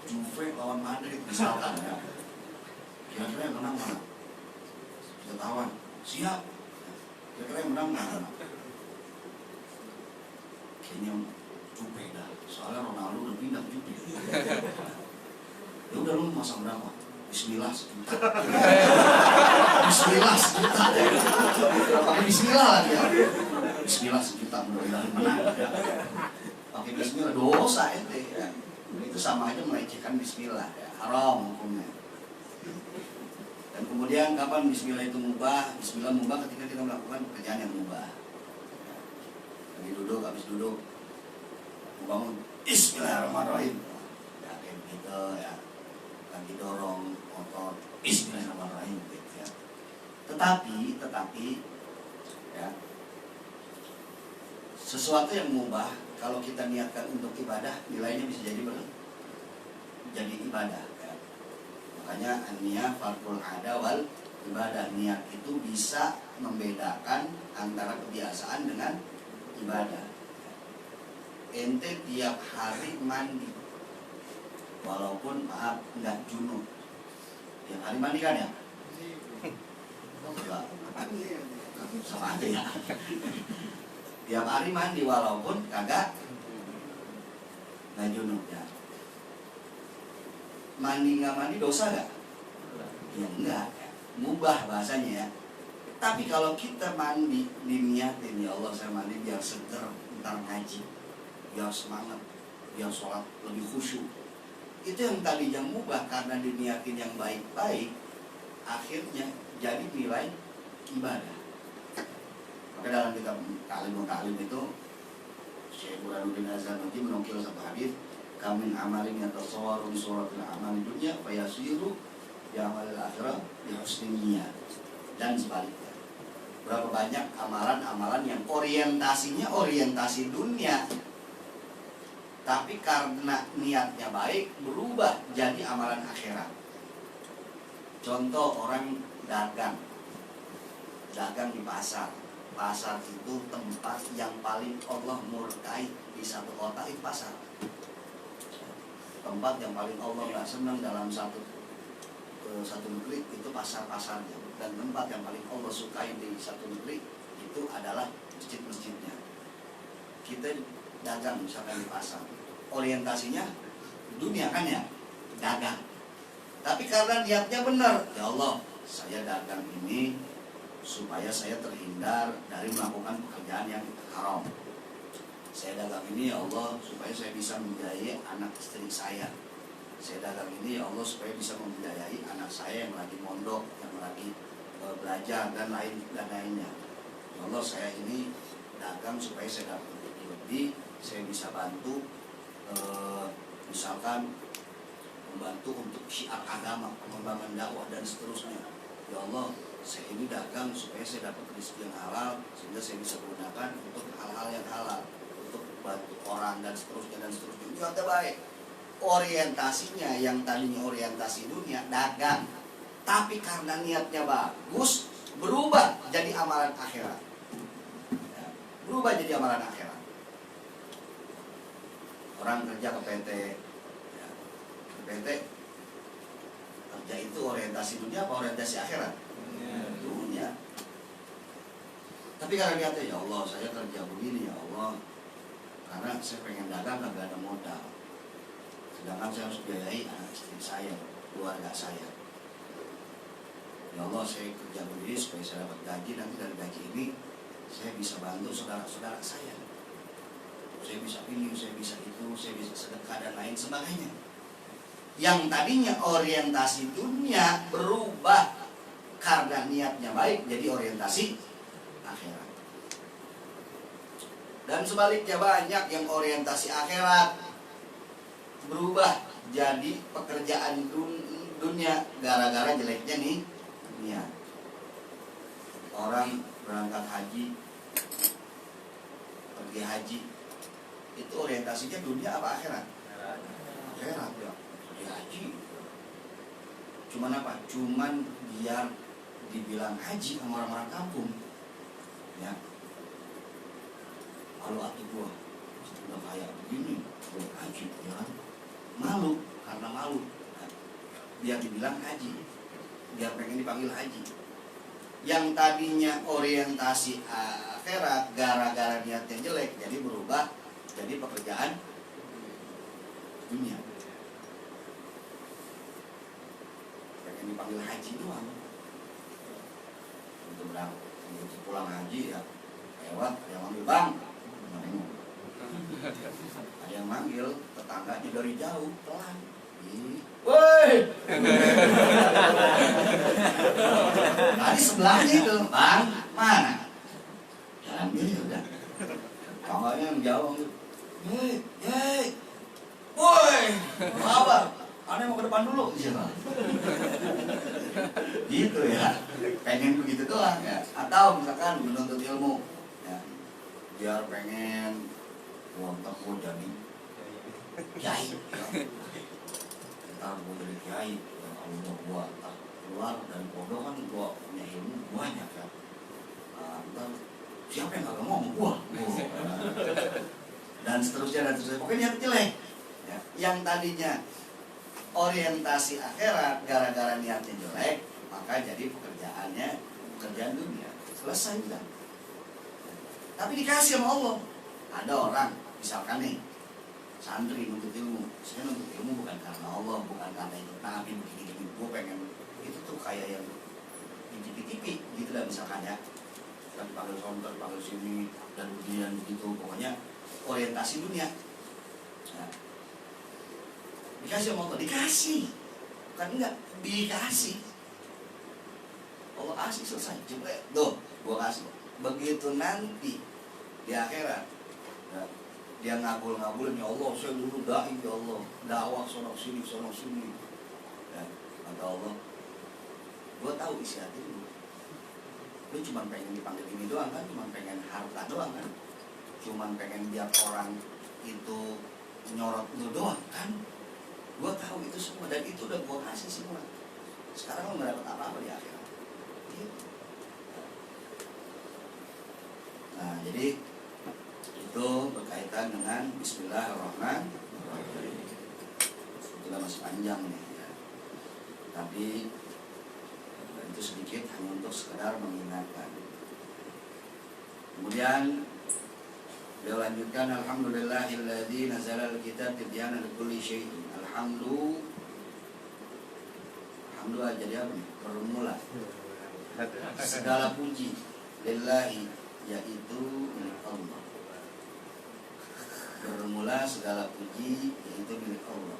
Juve lawan Madrid misalkan ya. Kira-kira yang menang mana? Kita tawan. Siap. Kira-kira yang menang mana? Kayaknya Juve dah. Soalnya Ronaldo udah pindah ke Juve. Ya udah, lu masang berapa? Bismillah sejuta. Bismillah sejuta. Pakai bismillah lagi ya. Bismillah sejuta, mudah-mudahan menang. Pakai bismillah dosa ente ya. Itu sama aja melecehkan bismillah ya. Haram hukumnya. Dan kemudian kapan bismillah itu mubah? Bismillah mubah ketika kita melakukan pekerjaan yang mubah. Lagi duduk, habis duduk bangun Bismillahirrahmanirrahim. Ya kayak gitu ya. Lagi dorong motor Bismillahirrahmanirrahim gitu ya. Tetapi ya, sesuatu yang mubah kalau kita niatkan untuk ibadah, nilainya bisa jadi ibadah ya. Makanya niat fardul ada wal ibadah. Niat itu bisa membedakan antara kebiasaan dengan ibadah. Ente tiap hari mandi, walaupun maaf nggak junub, tiap hari mandi kan ya? Enggak, sama aja ya. Tiap hari mandi walaupun kagak nggak junub ya. Mandi nggak mandi dosa nggak? Ya enggak, mubah bahasanya ya. Tapi kalau kita mandi diniatin, ya Allah saya mandi biar seger ntar ngaji, biar semangat, biar sholat lebih khusyuk. Itu yang tadinya mubah karena diniatin yang baik-baik, akhirnya jadi nilai ibadah. Maka dalam kitab Ta'lim itu Syekh Burhanuddin Az-Zarnuji menukil satu hadis, kamin amalin yatasawwaru bi suratil amali dunya fayasiru bi amalil akhirah bi husni niyyah, dan sebaliknya. Berapa banyak amalan-amalan yang orientasinya orientasi dunia, tapi karena niatnya baik berubah jadi amalan akhirat. Contoh orang dagang di pasar. Pasar itu tempat yang paling Allah murkai di satu kota, itu pasar. Tempat yang paling Allah gak senang dalam satu negeri itu pasar-pasarnya. Dan tempat yang paling Allah sukai di satu negeri itu adalah masjid-masjidnya. Kita dagang misalkan di pasar, orientasinya dunia kan ya, dagang. Tapi karena niatnya benar, ya Allah saya dagang ini supaya saya terhindar dari melakukan pekerjaan yang haram. Saya dagang ini ya Allah supaya saya bisa membiayai anak istri saya. Saya dagang ini ya Allah supaya bisa membiayai anak saya yang lagi mondok, yang lagi belajar dan lainnya. Ya Allah saya ini dagang supaya saya dapat lebih, saya bisa bantu misalkan membantu untuk syiar agama, pengembangan dakwah dan seterusnya. Ya Allah, saya ini dagang supaya saya dapat rezeki yang halal, sehingga saya bisa gunakan untuk hal-hal yang halal, untuk bantu orang dan seterusnya dan seterusnya. Itu yang terbaik. Orientasinya yang tadinya orientasi dunia, dagang, tapi karena niatnya bagus, berubah jadi amalan akhirat. Ya, berubah jadi amalan akhirat. Orang kerja ke PT, ya, ke PT, kerja itu orientasi dunia apa orientasi akhirat? Dunia. Tapi karena niatnya, ya Allah, saya kerja begini, ya Allah, karena saya pengen dagang kagak ada modal. Sedangkan saya harus biayai anak istri saya, keluarga saya. Ya Allah, saya kerja begini supaya saya dapat gaji, nanti dari gaji ini saya bisa bantu saudara-saudara saya. Saya bisa ini, saya bisa itu, saya bisa sedekah dan lain sebagainya. Yang tadinya orientasi dunia berubah karena niatnya baik jadi orientasi akhirat. Dan sebaliknya banyak yang orientasi akhirat berubah jadi pekerjaan dunia gara-gara jeleknya nih niat. Orang berangkat haji, pergi haji, itu orientasinya dunia apa akhirat? Akhirat ya. Pergi haji. Cuman apa? Cuman biar dibilang haji sama orang-orang kampung. Ya. Kalau atuh gua udah kayak begini, gua haji, ya kan? Malu, karena malu. Nah, biar dibilang haji, biar pengen dipanggil haji. Yang tadinya orientasi akhirat gara-gara niatnya jelek, jadi berubah jadi pekerjaan dunia. Pengen dipanggil haji doang. Untuk berangkat, untuk pulang haji ya lewat, ada yang manggil bang, ada yang manggil tetangganya dari jauh, pelan. Woi, tadi sebelahnya itu, bang, mana? Jalan dia udah. Kawannya yang jauh, hei, woi, apa? Aneh mau ke depan dulu, siapa? Gitu ya, pengen begitu doang ya. Atau misalkan menuntut ilmu, ya, biar pengen wontok gue jadi kiai. Ya. Ntar gue jadi kiai, ya, kalau gue keluar dari pondok kan gue punya ilmu banyak ya. Ntar siapa yang kagak mau gue? Dan seterusnya dan seterusnya. Pokoknya niat jelek. Ya. Yang tadinya orientasi akhirat gara-gara niatnya jelek, maka jadi pekerjaan dunia. Selesai udah. Tapi dikasih sama Allah. Ada orang, misalkan nih, santri nuntut ilmu. Saya nuntut ilmu bukan karena Allah, bukan karena itu Nabi begini-begini. Gue pengen itu tuh kayak yang di TV-TV gitu lah misalkan ya. Kan dipanggil sontor, dipanggil sini dan beginian begitu. Pokoknya orientasi dunia. Nah, dikasih sama Allah, dikasih. Bukan enggak, dikasih. Allah kasih selesai. Coba, tuh, gua kasih. Begitu nanti di akhirat, ya, dia ngabul-ngabulin, ya Allah, saya dulu da'i, ya Allah, dakwah sono sini. Ya, kata Allah, gua tahu isi hati lu. Lu cuma pengen dipanggil ini doang kan, cuma pengen harta doang kan, cuma pengen biar orang itu nyorot lu doang kan. Gue tahu itu semua dan itu udah gue kasih semua. Sekarang lo gak dapat apa-apa di akhirat. Nah, jadi itu berkaitan dengan Bismillahirrahmanirrahim. Sudah masih panjang nih ya. Tapi itu sedikit hanya untuk sekedar mengingatkan. Kemudian beliau lanjutkan, alhamdulillahilladzi nazala al-kitab tibyanan likulli syai'in. Alhamdulillah jadi apa nih? Bermula segala puji lillahi, yaitu milik Allah. Bermula segala puji yaitu milik Allah.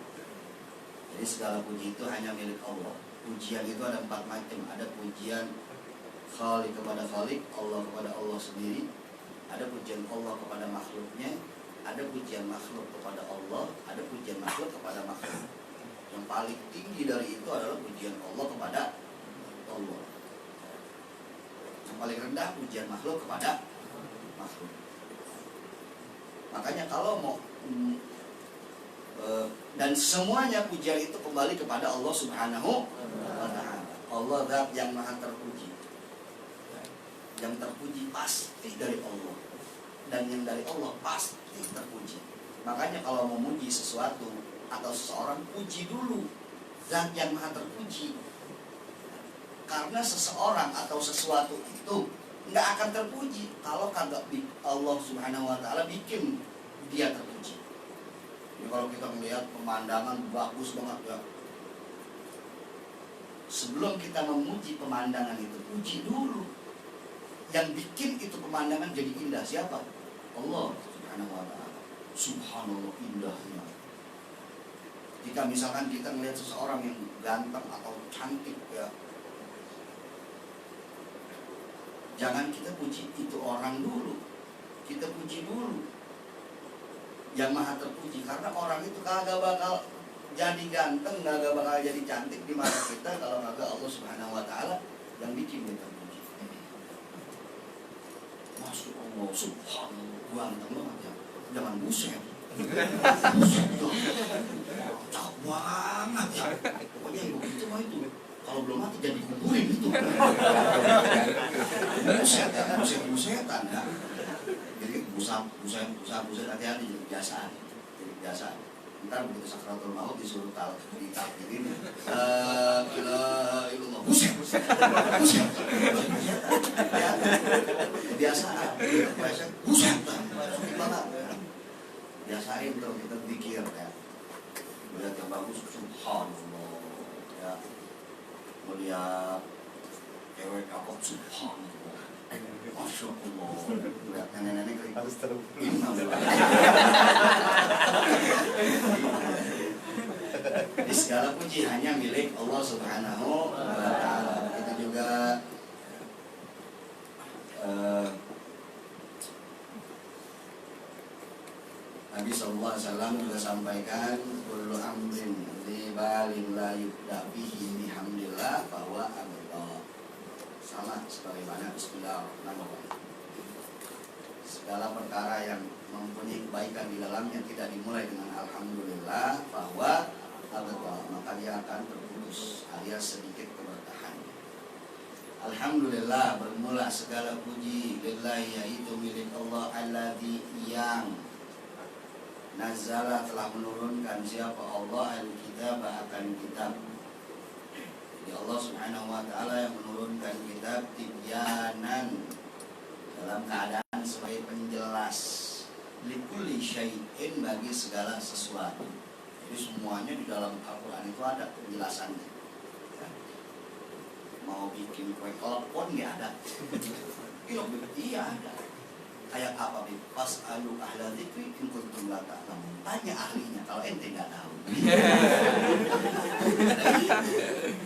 Jadi segala puji itu hanya milik Allah. Pujian itu ada 4 macam. Ada pujian khalik kepada khalik, Allah kepada Allah sendiri. Ada pujian Allah kepada makhluknya, ada pujian makhluk kepada Allah, ada pujian makhluk kepada makhluk. Yang paling tinggi dari itu adalah pujian Allah kepada Allah. Yang paling rendah pujian makhluk kepada makhluk. Makanya kalau mau dan semuanya pujian itu kembali kepada Allah Subhanahu wa Ta'ala. Allah zat yang maha terpuji. Yang terpuji pasti dari Allah, dan yang dari Allah pasti terpuji. Makanya kalau mau memuji sesuatu atau seseorang, puji dulu zat yang maha terpuji. Karena seseorang atau sesuatu itu nggak akan terpuji kalau kagak Allah Subhanahu wa Ta'ala bikin dia terpuji. Jadi kalau kita melihat pemandangan bagus banget ya, sebelum kita memuji pemandangan itu, puji dulu. Yang bikin itu pemandangan jadi indah siapa? Allah Subhanahu wa Ta'ala. Subhanallah indahnya. Jika misalkan kita melihat seseorang yang ganteng atau cantik ya, jangan kita puji itu orang dulu, kita puji dulu yang maha terpuji. Karena orang itu kagak bakal jadi ganteng, kagak bakal jadi cantik di mata kita kalau kagak Allah Subhanahu wa Ta'ala yang bikin dia terpuji. Masya Allah, subhanallah, ganteng banget ya. Jangan buset. Buset tuh. Cakep banget ya. Pokoknya yang begitu mah itu. Kalau belum mati jadi kuburin itu. Buset ya, buset-busetan ya. Jadi buset, hati-hati jadi kebiasaan. Jadi kebiasaan. Ntar begitu sakratul maut disuruh ditakdirin. Ilallah, buset. Ya, kebiasaan. Buset. Gimana? Biasain tuh kita pikir ya. Melihat yang bagus, subhanallah. Ya. Melihat cewek cakep, subhanallah. Masya Allah. Melihat nenek-nenek kayak di segala puji hanya milik Allah Subhanahu wa Ta'ala. Kita juga Nabi SAW juga sampaikan kullu amrin li balin la yubda bihi bihamdillah bahwa Allah sama sebagaimana bismillahirrahmanirrahim. Segala perkara yang mempunyai kebaikan di dalamnya tidak dimulai dengan alhamdulillah bahwa Allah, maka dia akan terputus alias sedikit keberkahannya. Alhamdulillah bermula segala puji lillahi, yaitu milik Allah alladzi yang Nazala telah menurunkan siapa Allah al-kitab akan kitab. Jadi Allah Subhanahu wa Ta'ala yang menurunkan kitab tibyanan dalam keadaan sebagai penjelas likulli syai'in bagi segala sesuatu. Jadi semuanya di dalam Al-Quran itu ada penjelasannya. Mau bikin kue klepon ya ada. Iya ada. Ayat apa nih? Fas'alu ahla dzikri in kuntum la ta'lamun. Tanya ahlinya kalau ente enggak tahu.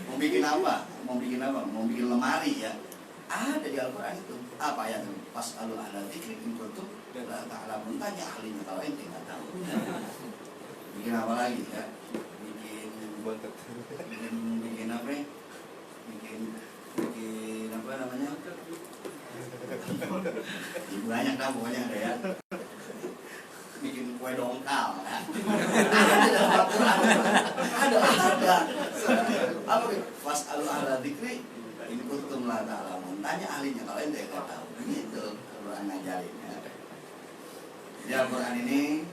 Mau bikin apa? Mau bikin lemari ya. Ada di Al-Qur'an itu. Apa ayat itu? Fas'alu ahla dzikri in kuntum la ta'lamun. Tanya ahlinya kalau ente enggak tahu. Bikin apa lagi ya? Bikin apa? Bikin apa namanya? Banyak dah pokoknya ada ya. Bikin kue dongkal ya. Ada dalam Al-Quran. Ada. Apa itu? Fas'alu ahla dzikri in kuntum la ta'lamun. Tanya ahlinya kalau ente enggak tahu. Gitu Al-Quran ngajarin ya. Di Al-Quran ini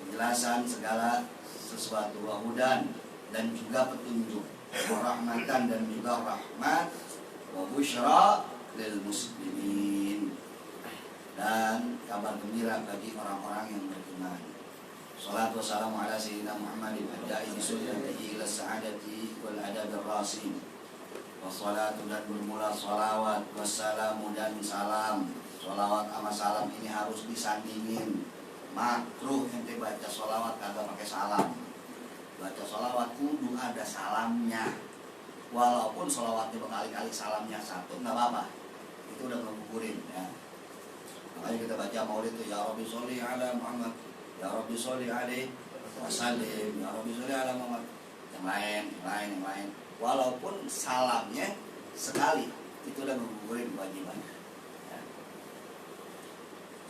penjelasan segala sesuatu, wahudan dan juga petunjuk, rahmatan dan juga rahmat, wa busyra lil muslimin, dan kabar gembira bagi orang-orang yang beriman. Salatu wassalamu ala sayyidina Muhammadin adda'i sunnatihi ila sa'adati wal adab ar-rasim. Wassalatu dan bermula salawat, wassalamu dan salam. Salawat sama salam ini harus disandingin. Makruh ente baca salawat kagak pakai salam. Baca salawat kudu ada salamnya. Walaupun salawatnya berkali-kali salamnya satu nggak apa-apa. Itu udah ngegugurin ya. Makanya kita baca maulid itu ya Rabbi sholli ala Muhammad, ya Rabbi sholli alaihi wasallim ya Rabbi sholli ala Muhammad, yang lain. Walaupun salamnya sekali itu udah mengurangi kewajiban. Ya.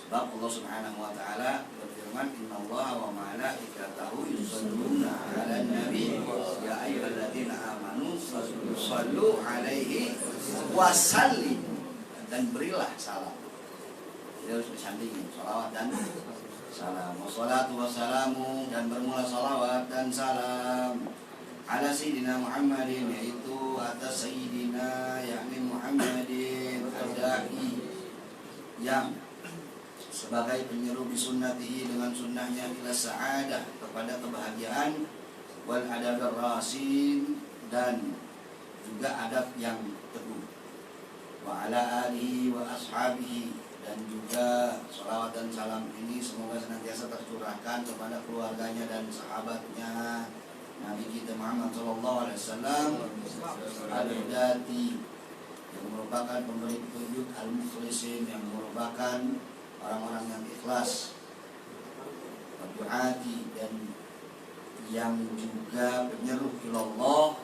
Sebab Allah Subhanahu wa taala berfirman, "Innallaha wa malaikatahu yusholluna 'alan nabi ya ayyuhalladzina amanu shallu 'alaihi wa sallimu." Dan berilah salam. Jadi harus disandingin salawat dan salam. Wassalatu wassalamu, dan bermula salawat dan salam ala sayyidina Muhammadin, yaitu atas sayyidina yakni Muhammadin ad-da'i, yang sebagai penyeru bisunnatihi dengan sunnahnya ila sa'adah, kepada kebahagiaan, wal adab ar-rasin, dan juga adab yang teguh, wa ala alihi wa ashabihi, dan juga salawat dan salam ini semoga senantiasa tercurahkan kepada keluarganya dan sahabatnya Nabi kita Muhammad sallallahu alaihi wasallam al-hudati, yang merupakan pemberi petunjuk, al-mukhlisin, yang merupakan orang-orang yang ikhlas, al-du'ati, dan yang juga penyeru ilallah,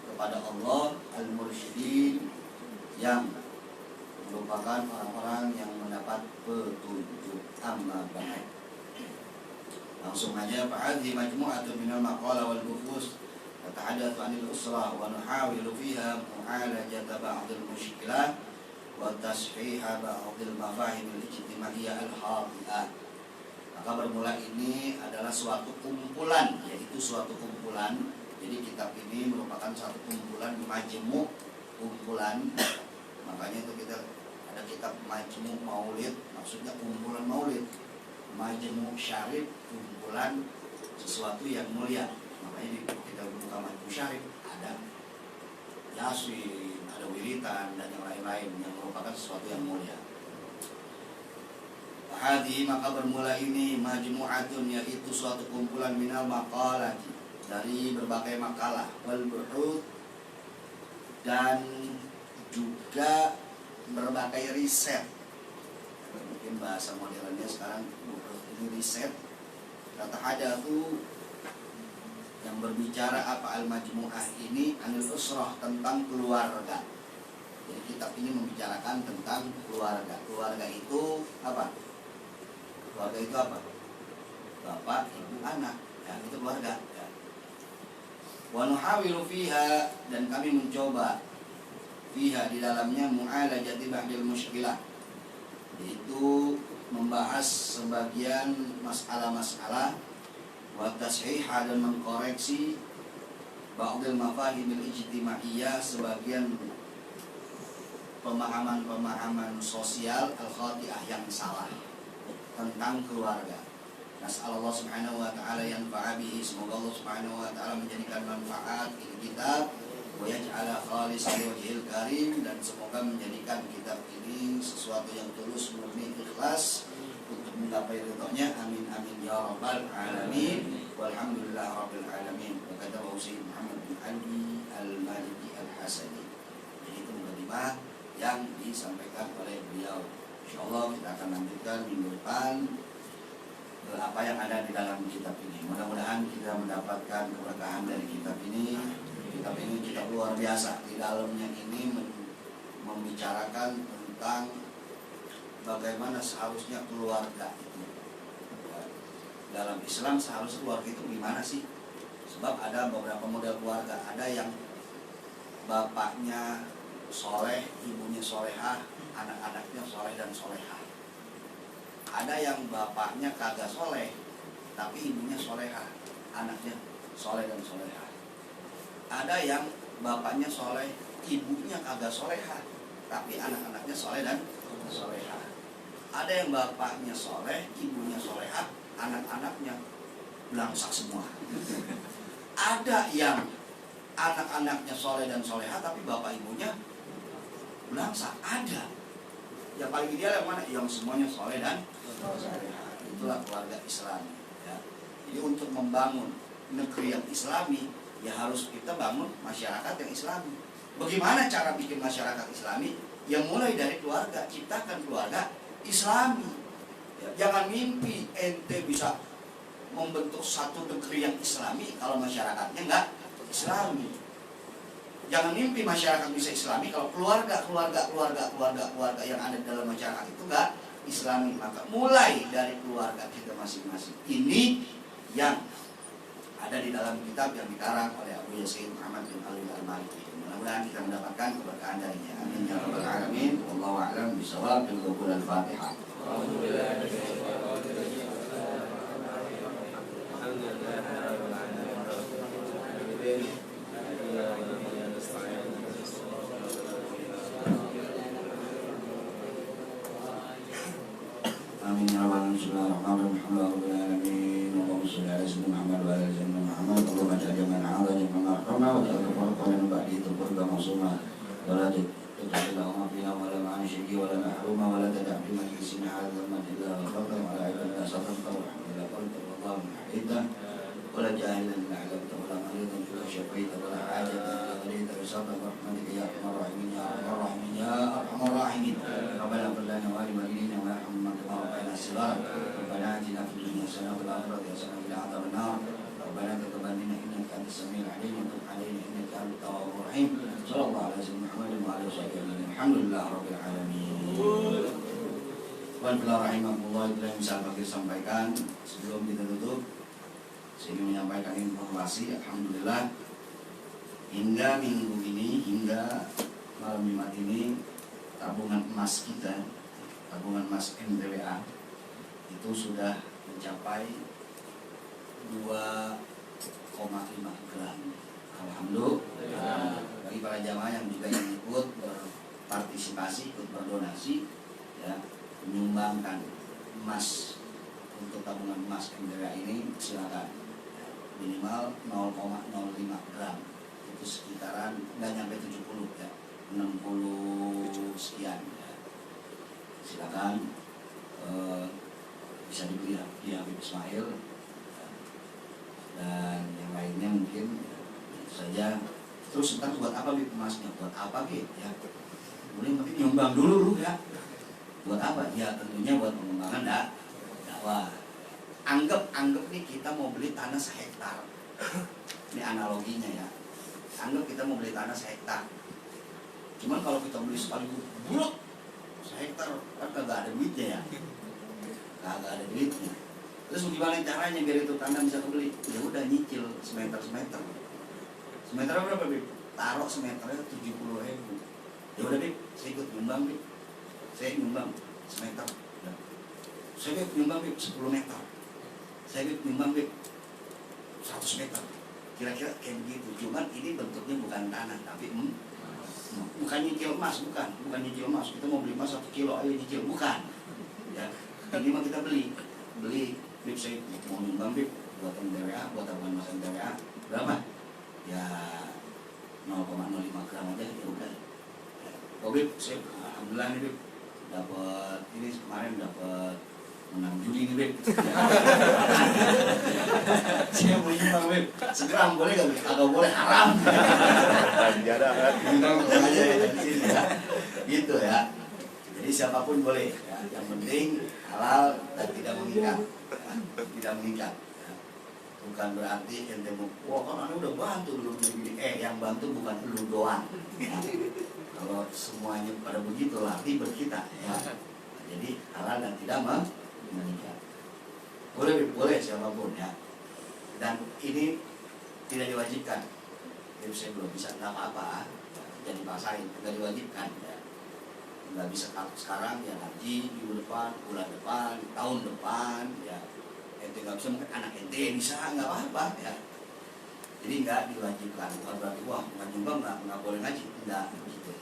kepada Allah, al-mursyidin, yang merupakan orang-orang yang mendapat petunjuk. Amma ba'd. Langsung aja, fa'adhi majmu'atun minal maqala wal bufus natahaddatsu 'anil usrah wa nuhawilu fiha mu'alajata ba'dil mushkilah wa tashiha ba'dil mafahim al-ijtimaiyah al-hadi'ah. Maka bermula ini adalah suatu kumpulan, yaitu suatu kumpulan. Jadi kitab ini merupakan suatu kumpulan, majmu', kumpulan. Makanya itu kita ada kitab majmu' maulid, maksudnya kumpulan maulid. Majmu' syarif, kumpulan sesuatu yang mulia. Makanya kita buka majmu' syarif ada yasin, ada wiritan, dan yang lain-lain yang merupakan sesuatu yang mulia. Hadhi, maka bermula ini majmu'atun, yaitu suatu kumpulan minal maqalati, dari berbagai makalah, wal buhut, dan juga berbagai riset. Mungkin bahasa modernnya sekarang ini riset. Kata hada itu yang berbicara apa al-majmu'ah ini anil usrah, tentang keluarga. Jadi kitab ini membicarakan tentang keluarga. Keluarga itu apa? Keluarga itu apa? Bapak, ibu, anak. Ya, itu keluarga. Ya. Wa nuhawilu fiha, dan kami mencoba fiha, di dalamnya mu'alajati ba'dil mushkilah, yaitu membahas sebagian masalah-masalah, wa tashiha, dan mengkoreksi ba'dil mafahimil ijtimaiyah, sebagian pemahaman-pemahaman sosial al-khati'ah, yang salah tentang keluarga. Nas'alullah subhanahu wa ta'ala yanfa'a bihi, semoga Allah subhanahu wa ta'ala menjadikan manfaat ini kitab, wa yaj'ala khalisan wajhil karim, dan semoga menjadikan kitab ini sesuatu yang tulus, murni, ikhlas untuk menggapai ridhonya. Amin amin ya rabbal alamin. Walhamdulillah rabbil alamin. Wa kata Sayyid Muhammad bin Ali al-Maliki al-Hasani. Jadi itu mukadimah yang disampaikan oleh beliau. Insyaallah kita akan lanjutkan minggu depan apa yang ada di dalam kitab ini. Mudah-mudahan kita mendapatkan keberkahan dari kitab ini. Kitab ini kitab luar biasa. Di dalamnya ini membicarakan tentang bagaimana seharusnya keluarga itu. Dalam Islam seharusnya keluarga itu gimana sih? Sebab ada beberapa model keluarga. Ada yang bapaknya soleh, ibunya solehah, anak-anaknya soleh dan solehah. Ada yang bapaknya kagak soleh, tapi ibunya solehah, anaknya soleh dan solehah. Ada yang bapaknya soleh, ibunya kagak solehah, tapi anak-anaknya soleh dan solehah. Ada yang bapaknya soleh, ibunya solehah, anak-anaknya belangsak semua. Ada yang anak-anaknya soleh dan solehah, tapi bapak ibunya belangsak. Ada. Yang paling ideal yang mana? Yang semuanya soleh dan solehah. Itulah keluarga Islam. Ya. Jadi untuk membangun negeri yang Islami, ya harus kita bangun masyarakat yang Islami. Bagaimana cara bikin masyarakat Islami? Ya mulai dari keluarga, ciptakan keluarga Islami. Ya, jangan mimpi ente bisa membentuk satu negeri yang Islami kalau masyarakatnya nggak Islami. Jangan mimpi masyarakat bisa Islami kalau keluarga yang ada dalam masyarakat itu nggak Islami. Maka mulai dari keluarga kita masing-masing. Ini yang ada di dalam kitab yang dikarang oleh Abu Yasin Muhammad bin Ali al-Maliki. Mudah-mudahan kita mendapatkan keberkahan darinya. Amin ya rabbal alamin. Wallahu a'lam bishawab. Al-Fatihah. Amin ya rabbal alamin. Bismillahirrahmanirrahim. Allahumma shalli ala sayyidina Muhammad wa ala ali sayyidina Muhammad. Allahumma ja'al man 'ala man arhamna wa ta'ala ba'di tuqurba masuma wa la تجعلنا وما فينا ولا معنا شيء ولا محروما ولا تدع في مجلسنا هذا ما إلا غفرته ولا عبادنا سطرته والحمد لله قلت والله من حيده ولا جاهلا إلا علمته ولا مريضا إلا شفيته ولا حاجة إلا قضيت بسطر برحمتك يا أرحم الراحمين يا أرحم الراحمين يا أرحم الراحمين ربنا اغفر لنا ولوالدينا وارحمنا كما ربينا صغارا ربنا آتنا في الدنيا حسنة وفي الآخرة حسنة وقنا عذاب النار ربنا تقبل منا إنك أنت السميع العليم وتب علينا إنك أنت التواب الرحيم صلى الله على سيدنا محمد وعلى آله وصحبه أجمعين الحمد لله رب العالمين. Bismillahirrahmanirrahim. Itu yang bisa Fakir sampaikan. Sebelum kita tutup, saya ingin menyampaikan informasi. Alhamdulillah, hingga minggu ini, hingga malam Jumat ini, tabungan emas kita, tabungan emas MTWA itu sudah mencapai 2,5 gram. Alhamdulillah. Bagi para jamaah yang juga yang ikut berpartisipasi, ikut berdonasi, ya, menyumbangkan emas untuk tabungan emas MTWA ini, silakan. Minimal 0,05 gram. Itu sekitaran nggak nyampe 70 ya, 60 sekian. Ya. Silakan bisa dibeli di Habib Ismail. Dan yang lainnya mungkin saja. Terus ntar buat apa bib emasnya? Buat apa gitu ya? Boleh tapi nyumbang dulu ya. Buat apa? Ya tentunya buat pengembangan dakwah. Anggap nih kita mau beli tanah 1 hektar. Ini analoginya ya. Anggap kita mau beli tanah 1 hektar. Cuman kalau kita beli sekaligus buruk 1 hektar kan kagak ada duitnya ya. Kagak ada duitnya. Terus bagaimana caranya biar itu tanah bisa kebeli? Ya udah nyicil semeter. Semeternya berapa, Bib? Taruh semeternya 70.000. Ya udah, Bib, saya ikut nyumbang, Bib. Saya nyumbang semeter. Ya. Saya Bib nyumbang, Bib, 10 meter. Saya Bib nyumbang, Bib, 100 meter. Kira-kira kayak begitu. Cuman ini bentuknya bukan tanah, tapi bukan nyicil emas, bukan nyicil emas. Kita mau beli emas 1 kilo, ayo nyicil, bukan. Ya, ini mah kita beli, Bib, saya mau nyumbang, Bib, buat MTWA, buat tabungan emas MTWA, berapa? Ya 0,05 gram aja ya udah. Oh Bib, saya alhamdulillah nih Bib, dapat ini kemarin dapat menang judi nih Bib. Saya mau nyumbang Bib, segram boleh gak Bib? Agak boleh, haram. Nyumbang aja ya di sini ya. Gitu ya. Jadi siapapun boleh ya. Yang penting halal dan tidak mengikat. Tidak mengikat. Bukan berarti ente mau, wah kan anda udah bantu belum begini. Yang bantu bukan lu doang. Ya. Kalau semuanya pada begitu arti berkita ya. Jadi halal dan tidak mengikat. Boleh siapapun ya. Dan ini tidak diwajibkan. Jadi saya belum bisa, nggak apa-apa. Jadi pasain, nggak diwajibkan ya. Nggak bisa sekarang ya, nanti minggu depan, bulan depan, tahun depan ya. Ente nggak bisa, mungkin anak ente bisa, nggak apa-apa ya. Jadi nggak diwajibkan, bukan berarti wah nggak nyumbang nggak boleh ngaji, nggak gitu.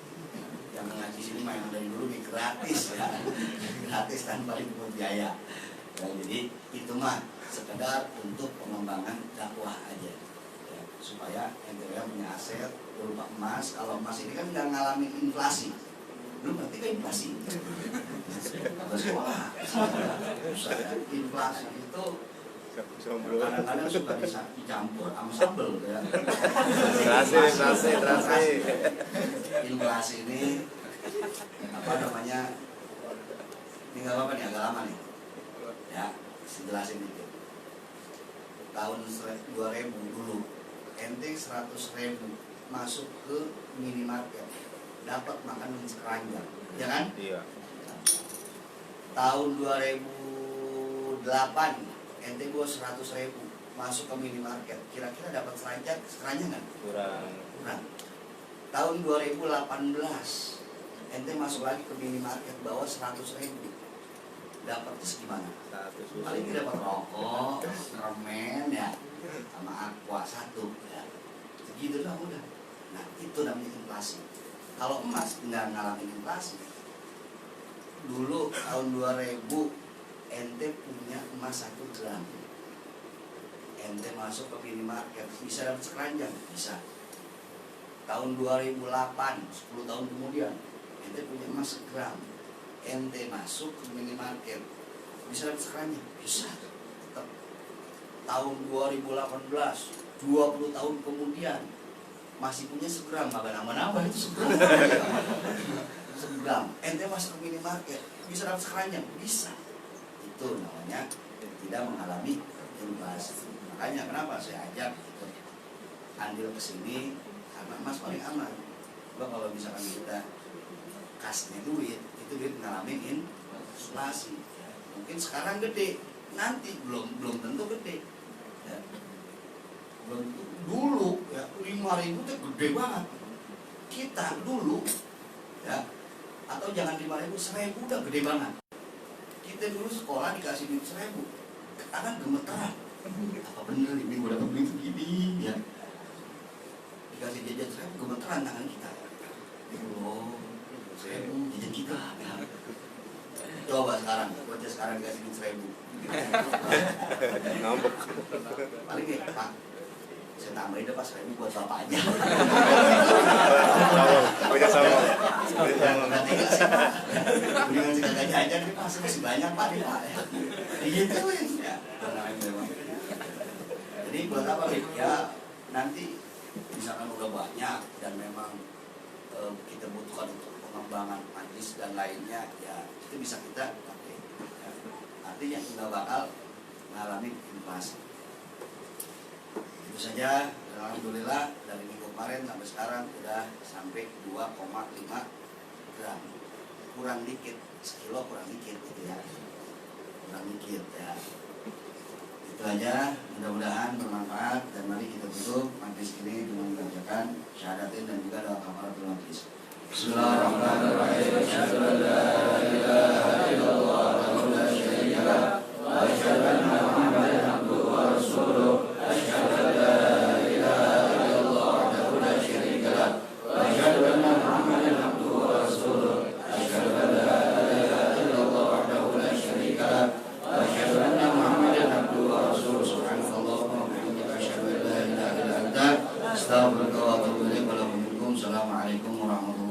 Yang ngaji sini mah yang dari dulu nih gratis ya, gratis tanpa dipungut biaya. Ya, jadi itu mah sekedar untuk pengembangan dakwah aja ya, supaya ente punya aset berupa emas. Kalau emas ini kan nggak ngalamin inflasi, belum ngerti kan inflasi. Sekolah, inflasi itu kadang-kadang suka bisa dicampur sama sambel ya. Terasi. Inflasi ini apa namanya? Ini nggak apa-apa nih, agak lama nih. Ya, jelasin dikit. tahun 2000 dulu, ente 100.000 masuk ke minimarket, dapat makanan sekeranjang, ya kan? Iya. Tahun 2008 ente gua 100.000 masuk ke minimarket, kira-kira dapat sekeranjang kan? Kurang. Tahun 2018 ente masuk lagi ke minimarket bawa 100.000, dapatnya segimana? Paling tidak dapat rokok, permen ya, sama aqua 1 ya. Segitu lah udah. Nah itu namanya inflasi. Kalau emas nggak ngalamin inflasi. Dulu tahun 2000 ente punya emas 1 gram, ente masuk ke minimarket bisa dapat sekeranjang, bisa. Tahun 2008 10 tahun kemudian ente punya emas 1 gram, ente masuk ke minimarket bisa dapat sekeranjang, bisa. Tetap. Tahun 2018 20 tahun kemudian masih punya 1 gram, maka nambah-nambah itu 1 gram. 1 gram, ente masuk ke minimarket bisa dapat sekeranjang, bisa. Itu namanya tidak mengalami inflasi. Makanya kenapa saya ajak ikut andil ke sini, karena emas paling aman. Kalau misalkan kita kasnya duit, itu duit ngalamin inflasi. Mungkin sekarang gede, nanti belum tentu gede. Ya. Belum tentu. Dulu ya 5.000 itu gede banget. Kita dulu ya, atau jangan 5.000, 1.000 udah gede banget. Kita dulu sekolah dikasih duit 1.000, kan gemeteran. Apa bener ini gue dapet duit begini ya? Dikasih jajan 1.000 gemeteran tangan kita. Oh, 1.000 jajan kita. Ya. Coba sekarang, baca sekarang dikasih duit 1.000. Ngambek. Paling ya Pak, saya tambahin deh pas 1.000 buat bapak aja. Sama. Nanti nggak sih Pak? Dengan segala jajan nih pasti masih banyak Pak nih Pak. Digituin ya. Jadi buat apa nih? Ya nanti misalkan udah banyak dan memang kita butuhkan untuk pengembangan majlis dan lainnya, ya itu bisa kita pakai. Ya. Artinya nggak bakal mengalami inflasi. Itu saja. Alhamdulillah dari minggu kemarin sampai sekarang udah sampai 2,5 gram, kurang dikit, sekilo kurang dikit gitu ya, kurang dikit ya. Itu aja, mudah-mudahan bermanfaat dan mari kita tutup majlis ini dengan mengerjakan syahadatin dan juga doa kafaratul majlis. Bismillahirrahmanirrahim. Asyhadu an la ilaha illallah wa la syarika lah wa asyhadu anna Muhammadan abduhu wa rasuluh. Asyhadu an la ilaha illallah wa la syarika lah wa asyhadu anna Muhammadan abduhu wa rasuluh. Asyhadu an la ilaha illallah wa la syarika lah wa asyhadu anna Muhammadan abduhu wa rasuluh. Subhanallahumma wa bihamdihi asyhadu an la ilaha illa anta astaghfiruka wa atubu ilaik. Assalamualaikum warahmatullahi wabarakatuh.